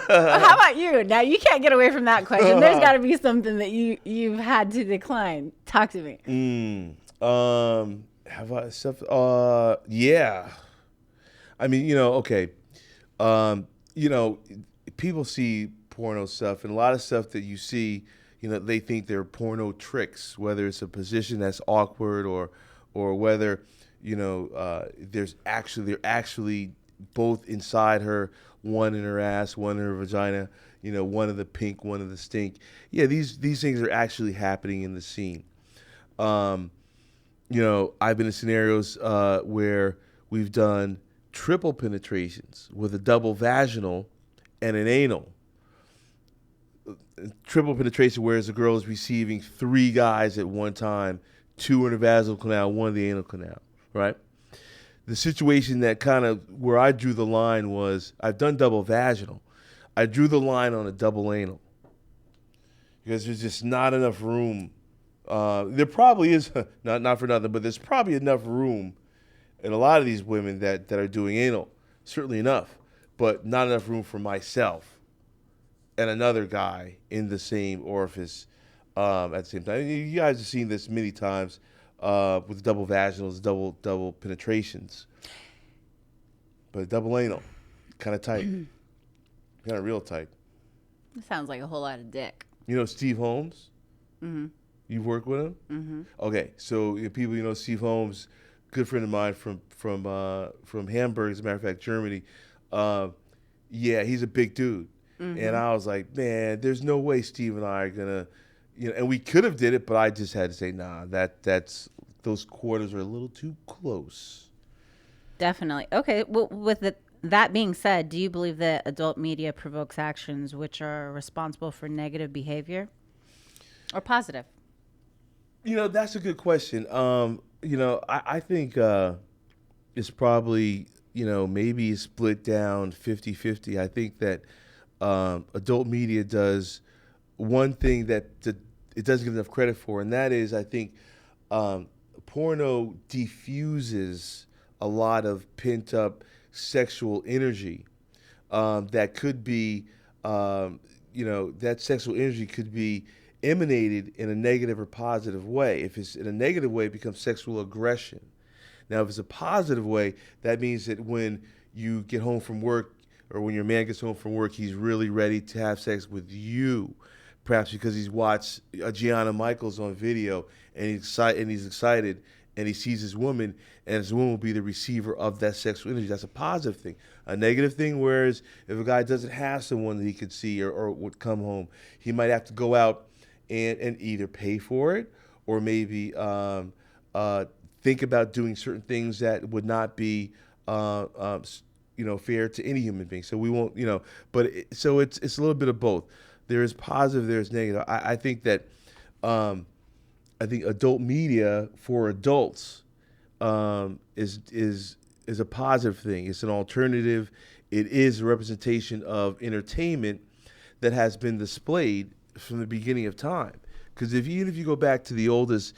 How about you? Now you can't get away from that question. There's got to be something that you've had to decline. Talk to me. Have I stuff? Yeah. I mean, okay. People see porno stuff, and a lot of stuff that you see, they think they're porno tricks, whether it's a position that's awkward or whether, they're actually both inside her, one in her ass, one in her vagina, one of the pink, one of the stink. Yeah, these things are actually happening in the scene. I've been in scenarios where we've done triple penetrations with a double vaginal and an anal. triple penetration, whereas a girl is receiving 3 guys at one time, 2 in the vaginal canal, 1 in the anal canal, right? The situation that kind of where I drew the line was I've done double vaginal. I drew the line on a double anal because there's just not enough room. There probably is, not for nothing, but there's probably enough room in a lot of these women that are doing anal, certainly enough, but not enough room for myself and another guy in the same orifice at the same time. You guys have seen this many times with double vaginals, double penetrations, but double anal, kind of tight, kind of real tight. It sounds like a whole lot of dick. You know Steve Holmes? Mm-hmm. You've worked with him? Mm-hmm. Okay, so people, Steve Holmes, good friend of mine from Hamburg, as a matter of fact, Germany. Yeah, he's a big dude, and I was like, man, there's no way Steve and I are gonna, and we could have did it, but I just had to say, nah, that's those quarters are a little too close. Definitely. Okay. Well, that being said, do you believe that adult media provokes actions which are responsible for negative behavior or positive? That's a good question. I think it's probably, maybe split down 50-50. I think that adult media does one thing that it doesn't get enough credit for, and that is, I think, porno diffuses a lot of pent-up sexual energy that could be, that sexual energy could be emanated in a negative or positive way. If it's in a negative way, it becomes sexual aggression. Now, if it's a positive way, that means that when you get home from work or when your man gets home from work, he's really ready to have sex with you, perhaps because he's watched Gianna Michaels on video and he's excited and he sees his woman, and his woman will be the receiver of that sexual energy. That's a positive thing. A negative thing, whereas if a guy doesn't have someone that he could see or would come home, he might have to go out and either pay for it or maybe think about doing certain things that would not be fair to any human being. So we won't, but it's a little bit of both. There is positive, there is negative. I think that I think adult media for adults is a positive thing. It's an alternative. It is a representation of entertainment that has been displayed from the beginning of time. Because even if you go back to the oldest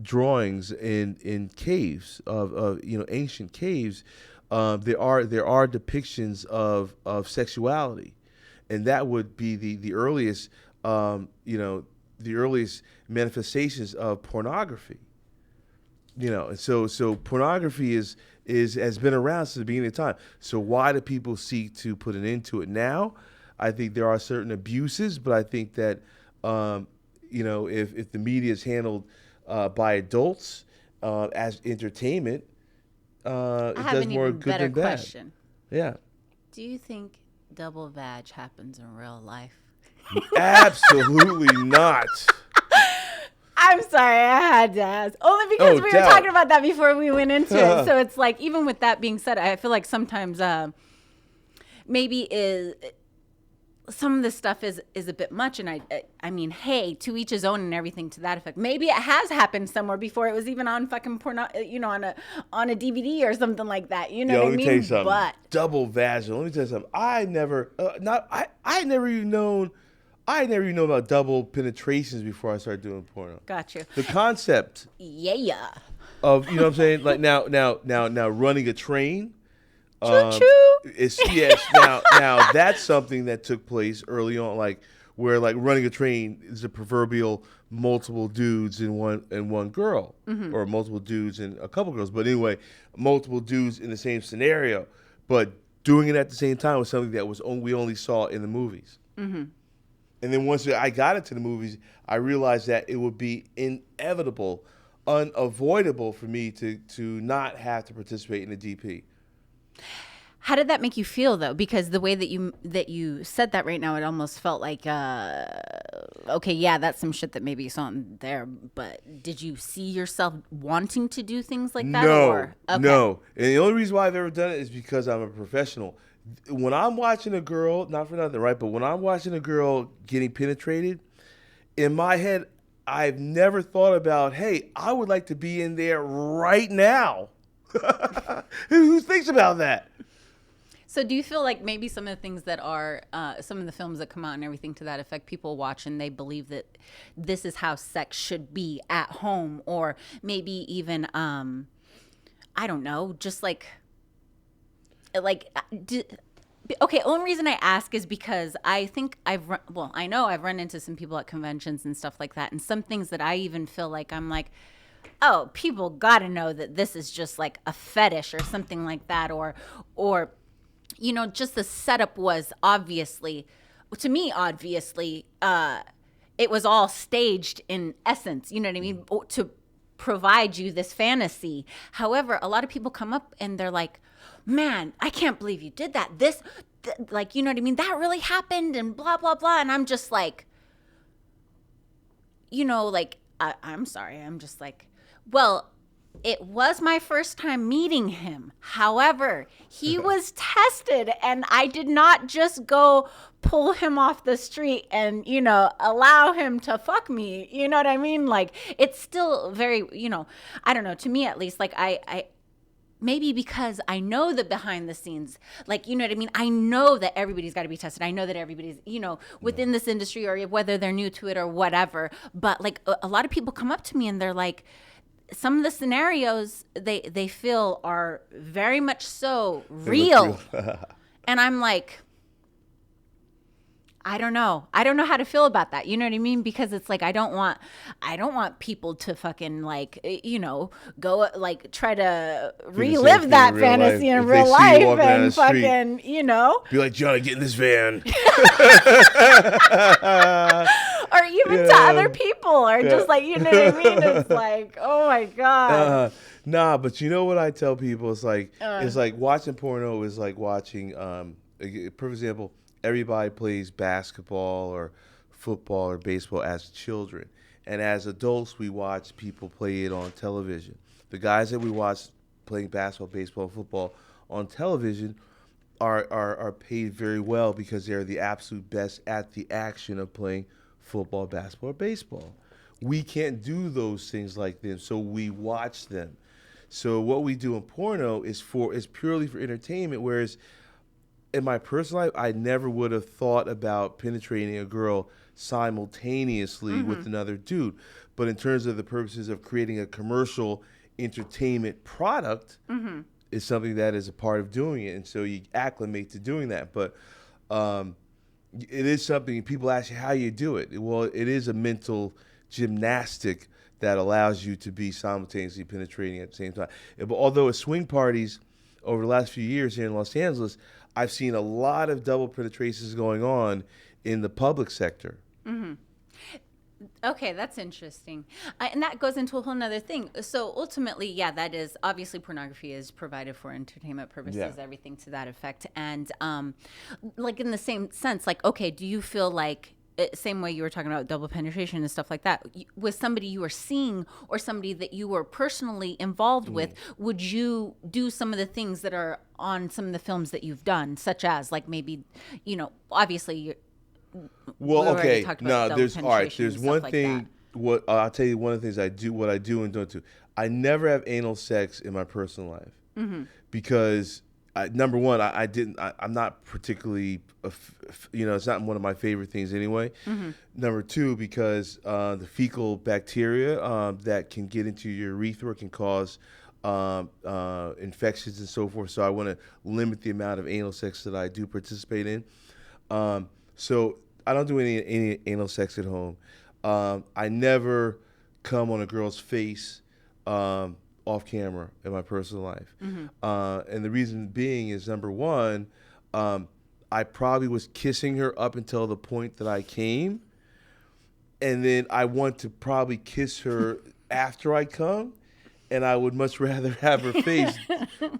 drawings in caves of ancient caves, there are depictions of sexuality, and that would be the earliest the earliest manifestations of pornography. And so pornography has been around since the beginning of time. So why do people seek to put an end to it now? I think there are certain abuses, but I think that if the media is handled by adults as entertainment, it does more good than bad. Question. Yeah. Do you think double vag happens in real life? Absolutely not. I'm sorry, I had to ask. Only because we were talking about that before we went into it. So it's like, even with that being said, I feel like sometimes maybe some of this stuff is a bit much. And I mean, hey, to each his own and everything to that effect. Maybe it has happened somewhere before it was even on fucking porno, on a DVD or something like that. You know what I mean? Let me tell you something. But double vaginal. Let me tell you something. I never even known about double penetrations before I started doing porno. Got you. The concept. Yeah. Of what I'm saying, like now running a train. Choo-choo. Now that's something that took place early on, like where like running a train is the proverbial multiple dudes in one girl, or multiple dudes and a couple girls. But anyway, multiple dudes in the same scenario, but doing it at the same time was something that we only saw in the movies. Mm-hmm. And then once I got into the movies, I realized that it would be inevitable, unavoidable for me to not have to participate in the DP. How did that make you feel, though? Because the way that you said that right now, it almost felt like, okay, yeah, that's some shit that maybe you saw in there. But did you see yourself wanting to do things like that? No. And the only reason why I've ever done it is because I'm a professional. When I'm watching a girl, not for nothing, right? But when I'm watching a girl getting penetrated, in my head, I've never thought about, hey, I would like to be in there right now. Who thinks about that? So do you feel like maybe some of the things that are, some of the films that come out and everything to that effect, people watch and they believe that this is how sex should be at home, or maybe even, I don't know, just okay, only reason I ask is because I think I know I've run into some people at conventions and stuff like that, and some things that I even feel like I'm like, oh, people got to know that this is just like a fetish or something like that, or just the setup was obviously, to me, it was all staged in essence, you know what I mean, to provide you this fantasy. However, a lot of people come up and they're like, man, I can't believe you did that. Like, you know what I mean? That really happened and blah, blah, blah. And I'm just like, I'm sorry. I'm just like, well, it was my first time meeting him. However, he was tested and I did not just go pull him off the street and, allow him to fuck me. You know what I mean? Like, it's still very, I don't know, to me at least, like I maybe because I know the behind the scenes, like, you know what I mean? I know that everybody's got to be tested. I know that everybody's, within this industry, or whether they're new to it or whatever. But like a lot of people come up to me and they're like, some of the scenarios they feel are very much so real. And I'm like, I don't know how to feel about that. You know what I mean? Because it's like, I don't want people to fucking like, go like try to relive that fantasy in real life and fucking, be like, Johnny, get in this van. Or even to other people, or just like, you know what I mean? It's like, oh my God. Nah, but you know what I tell people? It's like watching porno is like watching, for example, everybody plays basketball or football or baseball as children. And as adults, we watch people play it on television. The guys that we watch playing basketball, baseball, football on television are paid very well because they're the absolute best at the action of playing football, basketball, or baseball. We can't do those things like them, so we watch them. So what we do in porno is purely for entertainment, whereas in my personal life, I never would have thought about penetrating a girl simultaneously with another dude. But in terms of the purposes of creating a commercial entertainment product, is something that is a part of doing it. And so you acclimate to doing that. But it is something people ask you how you do it. Well, it is a mental gymnastic that allows you to be simultaneously penetrating at the same time. But although at swing parties over the last few years here in Los Angeles, I've seen a lot of double penetrations going on in the public sector. Okay, that's interesting. And that goes into a whole nother thing. So ultimately, yeah, that is obviously pornography is provided for entertainment purposes, everything to that effect. And like in the same sense, like, okay, do you feel like, same way you were talking about double penetration and stuff like that, with somebody you were seeing or somebody that you were personally involved with, would you do some of the things that are on some of the films that you've done, such as like maybe, obviously there's one like thing. What I'll tell you, one of the things I do, what I do and don't do. I never have anal sex in my personal life because number one, I'm not particularly, it's not one of my favorite things anyway. Number two, because the fecal bacteria that can get into your urethra can cause infections and so forth. So I want to limit the amount of anal sex that I do participate in. So I don't do any anal sex at home. I never come on a girl's face off camera in my personal life. And the reason being is, number one, I probably was kissing her up until the point that I came. And then I want to probably kiss her after I come. And I would much rather have her face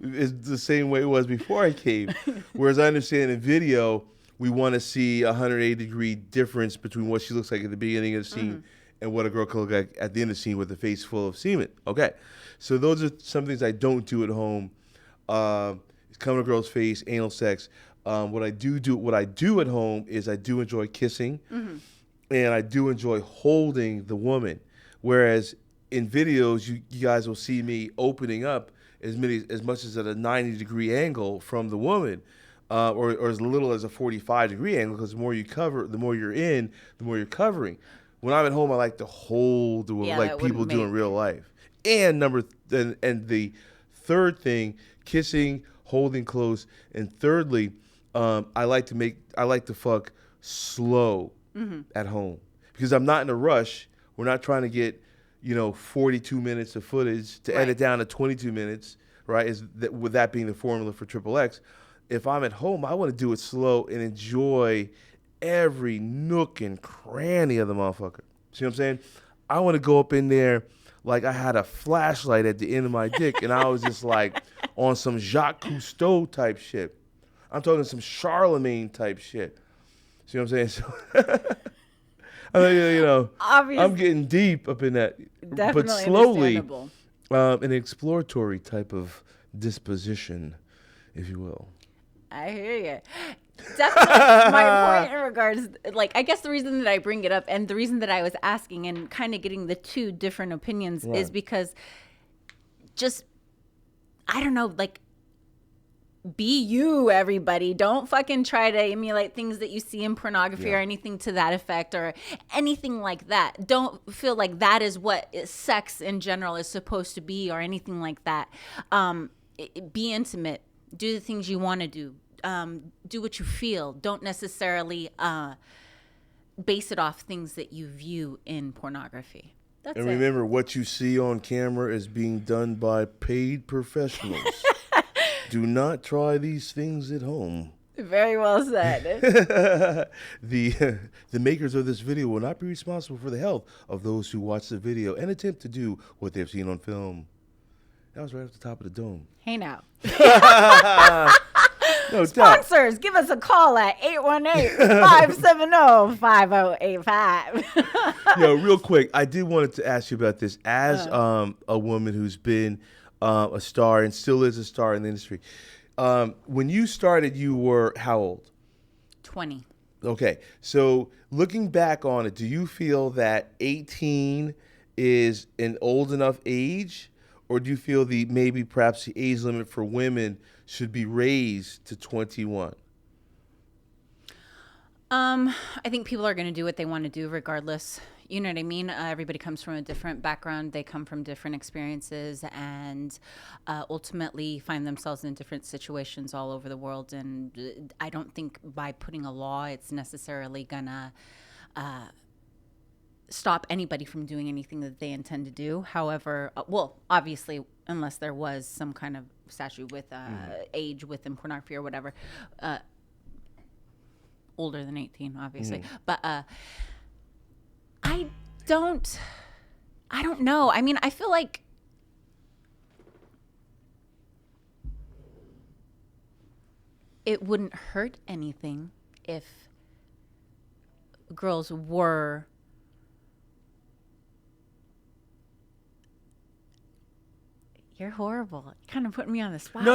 the same way it was before I came. Whereas I understand in video, we want to see a 180-degree difference between what she looks like at the beginning of the scene and what a girl can look like at the end of the scene with a face full of semen. Okay. So those are some things I don't do at home. Come to a girl's face, anal sex. What I do at home is I do enjoy kissing, and I do enjoy holding the woman. Whereas in videos, you guys will see me opening up as much as at a 90-degree angle from the woman, or as little as a 45-degree angle. Because the more you cover, the more you're in, the more you're covering. When I'm at home, I like to hold the woman like people do in real life. And the third thing, kissing, holding close, and thirdly, I like to fuck slow at home because I'm not in a rush. We're not trying to get 42 minutes of footage to edit down to 22 minutes, right? With that being the formula for XXX. If I'm at home, I want to do it slow and enjoy every nook and cranny of the motherfucker. See what I'm saying? I want to go up in there like I had a flashlight at the end of my dick and I was just like on some Jacques Cousteau type shit. I'm talking some Charlemagne type shit. See what I'm saying? So Obviously, I'm getting deep up in that, definitely but slowly, understandable. an exploratory type of disposition, if you will. I hear you. Definitely, my point in regards, like, I guess the reason that I bring it up and the reason that I was asking and kind of getting the two different opinions is because I don't know, like, be you, everybody. Don't fucking try to emulate things that you see in pornography or anything to that effect or anything like that. Don't feel like that is what sex in general is supposed to be or anything like that. Be intimate. Do the things you want to do. Do what you feel. Don't necessarily base it off things that you view in pornography. That's and remember, what you see on camera is being done by paid professionals. Do not try these things at home. Very well said. The makers of this video will not be responsible for the health of those who watch the video and attempt to do what they've seen on film. That was right off the top of the dome. Hey now. No Sponsors, give us a call at 818-570-5085. Yo, real quick, I did wanted to ask you about this. As a woman who's been a star and still is a star in the industry, when you started, you were how old? 20. Okay, so looking back on it, do you feel that 18 is an old enough age, or do you feel perhaps the age limit for women should be raised to 21? I think people are going to do what they want to do regardless. You know what I mean? Everybody comes from a different background. They come from different experiences and ultimately find themselves in different situations all over the world. And I don't think by putting a law, it's necessarily going to stop anybody from doing anything that they intend to do. However, obviously, unless there was some kind of statute with age within pornography or whatever, older than 18, obviously. But I don't know. I mean, I feel like it wouldn't hurt anything if girls were You're horrible. You're kind of putting me on the spot. No.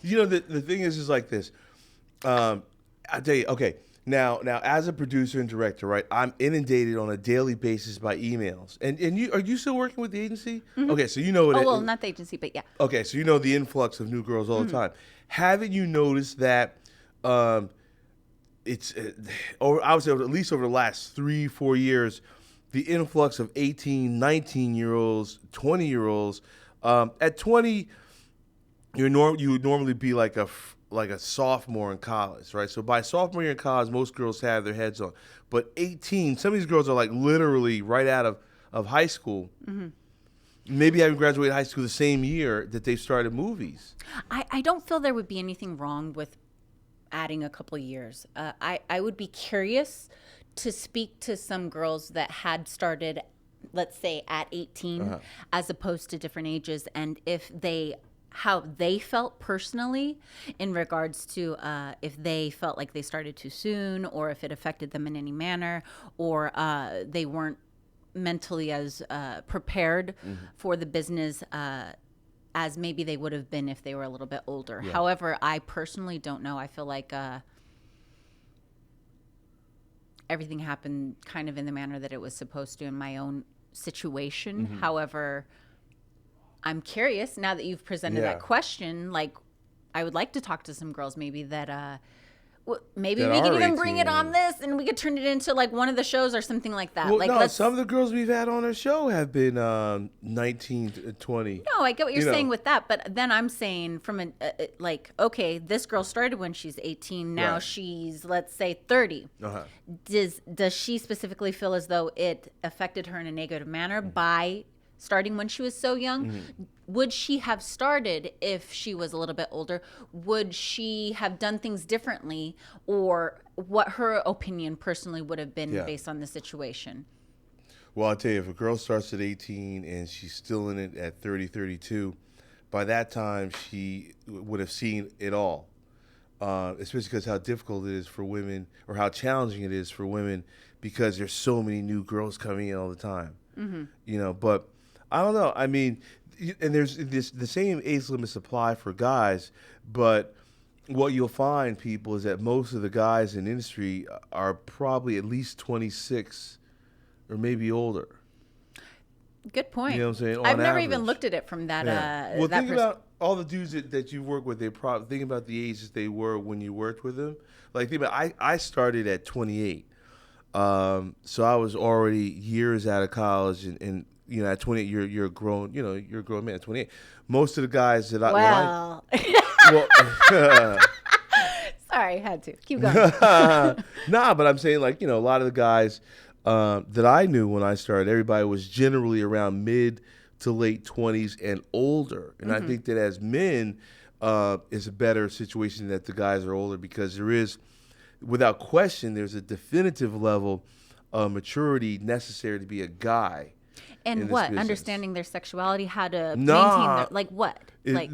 You know, the thing is like this. I'll tell you, okay. Now, as a producer and director, right, I'm inundated on a daily basis by emails. And are you still working with the agency? Mm-hmm. Okay, so you know what. Not the agency, but yeah. Okay, so you know the influx of new girls all the time. Haven't you noticed that it's, I would say at least over the last 3-4 years, the influx of 18, 19-year-olds, 20-year-olds, at 20, you would normally be like a sophomore in college, right? So by sophomore year in college, most girls have their heads on. But 18, some of these girls are like literally right out of high school. Mm-hmm. Maybe having graduated high school the same year that they started movies. I don't feel there would be anything wrong with adding a couple of years. I would be curious to speak to some girls that had started, let's say, at 18 as opposed to different ages, and how they felt personally in regards to if they felt like they started too soon or if it affected them in any manner or they weren't mentally as prepared for the business as maybe they would have been if they were a little bit older. However, I personally don't know. I feel like everything happened kind of in the manner that it was supposed to in my own situation. However, I'm curious now that you've presented that question. Like, I would like to talk to some girls maybe that maybe That we could are even bring it 18. on this and we could turn it into like one of the shows or something like that. Well, Like, no, some of the girls we've had on our show have been 19 to 20. No, I get what you're You know. saying with that, but then I'm saying from an like, okay, this girl started when she's 18. Now Right. she's, let's say, 30. Uh-huh. Does she specifically feel as though it affected her in a negative manner by starting when she was so young? Would she have started if she was a little bit older? Would she have done things differently, or what her opinion personally would have been based on the situation? Well, I'll tell you, if a girl starts at 18 and she's still in it at 30, 32, by that time she would have seen it all. Especially because how difficult it is for women, or how challenging it is for women, because there's so many new girls coming in all the time. You know, but I don't know. I mean, and there's the same age limits apply for guys, but what you'll find, people, is that most of the guys in the industry are probably at least 26 or maybe older. Good point. You know what I'm saying? On I've never even average. looked at it from that. Well, that think about all the dudes that you work with. They probably think about the ages they were when you worked with them. Like, think about, I started at 28, so I was already years out of college, and you know, at 28, you're a grown, you're a grown man at 28. Most of the guys that Well, well, sorry, had to keep going. nah, but I'm saying, like, you know, a lot of the guys that I knew when I started, everybody was generally around mid to late 20s and older. And I think that as men, is a better situation that the guys are older, because there is, without question, there's a definitive level of maturity necessary to be a guy. And in what? this business. Understanding their sexuality, how to maintain Nah. their, like what? Like,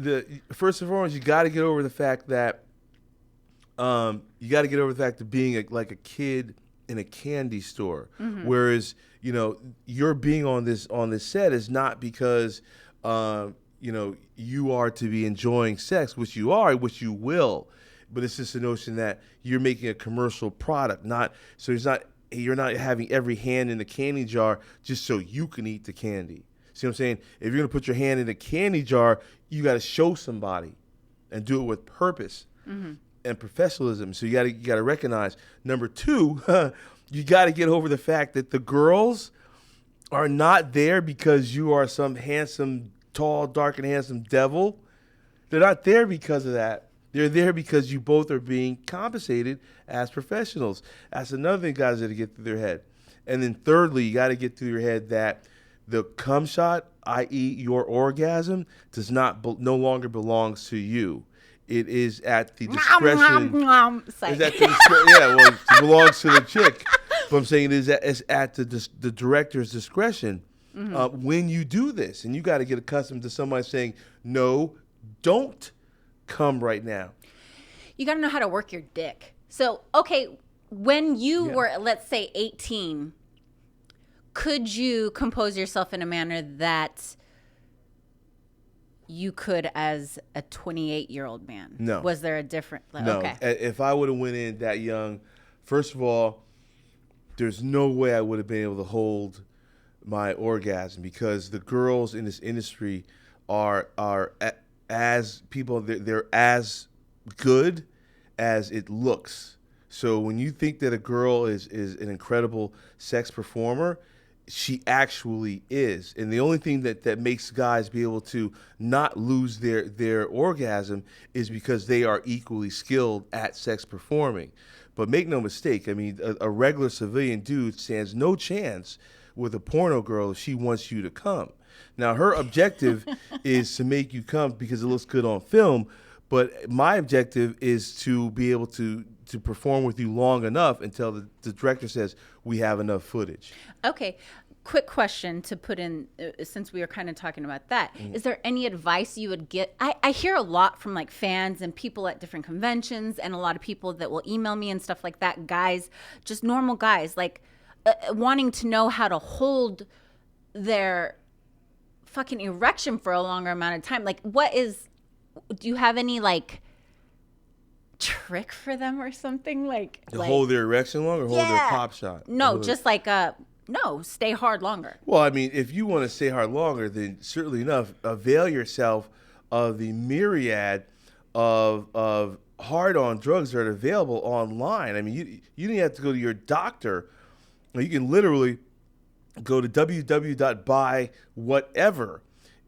First and foremost, you got to get over the fact that being like a kid in a candy store. Whereas, you know, your being on this set is not because you know, you are to be enjoying sex, which you are, which you will, but it's just a notion that you're making a commercial product, you're not having every hand in the candy jar just so you can eat the candy. See what I'm saying? If you're gonna put your hand in a candy jar, you got to show somebody and do it with purpose and professionalism. So you got to recognize. Number two, you got to get over the fact that the girls are not there because you are some handsome, tall, dark, and handsome devil. They're not there because of that. They're there because you both are being compensated as professionals. That's another thing guys got to get through their head. And then thirdly, you got to get through your head that the cum shot, i.e. your orgasm, no longer belongs to you. It is at the discretion. It belongs to the chick. But I'm saying it's at the director's discretion when you do this. And you got to get accustomed to somebody saying, no, don't come right now. you got to know how to work your dick. So, okay, when you were, let's say, 18, could you compose yourself in a manner that you could as a 28-year-old man? No. Was there a different? No. Okay. If I would have went in that young, first of all, there's no way I would have been able to hold my orgasm, because the girls in this industry are as people, they're as good as it looks. So when you think that a girl is an incredible sex performer, she actually is. And the only thing that makes guys be able to not lose their orgasm is because they are equally skilled at sex performing. But make no mistake, I mean, a regular civilian dude stands no chance with a porno girl if she wants you to come. Now, her objective is to make you come because it looks good on film, but my objective is to be able to perform with you long enough until the director says we have enough footage. Okay. Quick question to put in, since we were kind of talking about that. Is there any advice you would get? I hear a lot from like fans and people at different conventions, and a lot of people that will email me and stuff like that, guys, just normal guys, like wanting to know how to hold their fucking erection for a longer amount of time. Like, do you have any like trick for them or something? Like hold their erection longer, hold their pop shot. No, just like stay hard longer. Well, I mean, if you want to stay hard longer, then certainly enough, avail yourself of the myriad of hard-on drugs that are available online. I mean, you don't have to go to your doctor. You can literally go to www.buywhatever,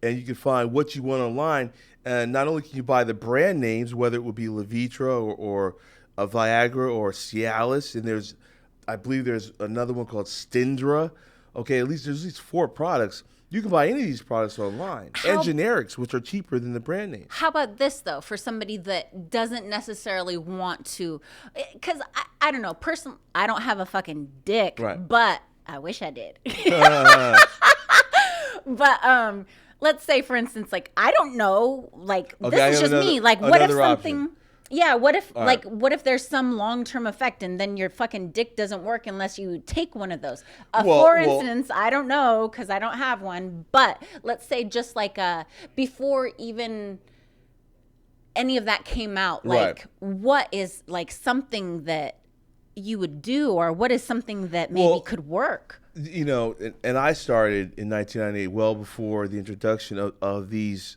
and you can find what you want online. And not only can you buy the brand names, whether it would be Levitra or Viagra or Cialis, and I believe there's another one called Stindra. Okay, there's at least 4 products. You can buy any of these products online and generics, which are cheaper than the brand names. How about this, though, for somebody that doesn't necessarily want to? Because I don't know. Personally, I don't have a fucking dick, but I wish I did. But let's say, for instance, like, I don't know, like, this is just me. Like, what if something... Option. Yeah, what if there's some long-term effect and then your fucking dick doesn't work unless you take one of those? For instance, I don't know because I don't have one, but let's say just like before even any of that came out, like what is like something that you would do, or what is something that maybe could work? You know, and I started in 1998, well before the introduction of these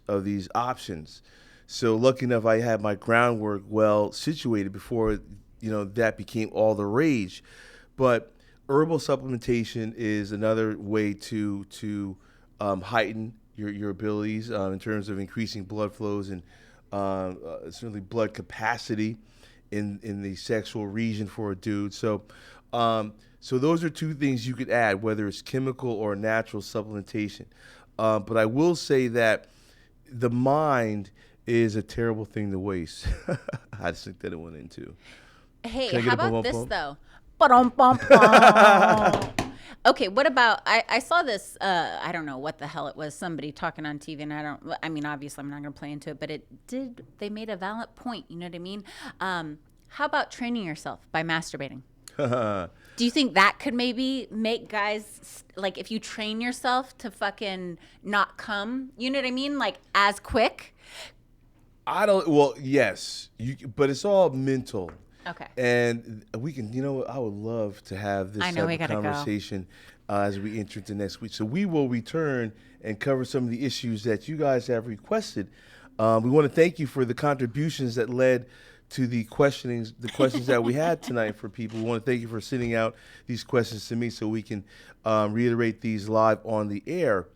options. So lucky enough, I had my groundwork well situated before, that became all the rage. But herbal supplementation is another way to heighten your abilities in terms of increasing blood flows and certainly blood capacity in the sexual region for a dude. So those are 2 things you could add, whether it's chemical or natural supplementation. But I will say that the mind is a terrible thing to waste. I just think that it went into. Hey, how about this though? Okay, what about I saw this? I don't know what the hell it was. Somebody talking on TV, and I mean, obviously, I'm not going to play into it, but they made a valid point. You know what I mean? How about training yourself by masturbating? Do you think that could maybe make guys, like, if you train yourself to fucking not come, you know what I mean? Like, as quick? Yes, but it's all mental. Okay. And we can, I would love to have this type of conversation as we enter into next week. So we will return and cover some of the issues that you guys have requested. We want to thank you for the contributions that led to the questions that we had tonight for people. We want to thank you for sending out these questions to me so we can reiterate these live on the air.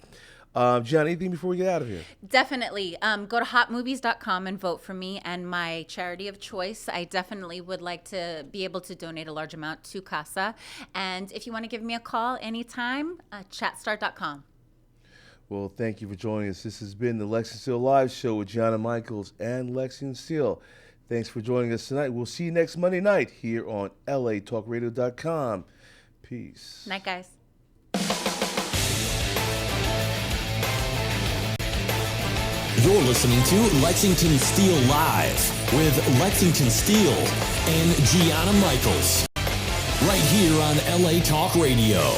John, anything before we get out of here? Definitely. Go to hotmovies.com and vote for me and my charity of choice. I definitely would like to be able to donate a large amount to CASA. And if you want to give me a call anytime, chatstar.com. Well, thank you for joining us. This has been the Lexington Steele Live Show with Gianna Michaels and Lexington Steele. Thanks for joining us tonight. We'll see you next Monday night here on LATalkRadio.com. Peace. Night, guys. You're listening to Lexington Steele Live with Lexington Steele and Gianna Michaels. Right here on LA Talk Radio.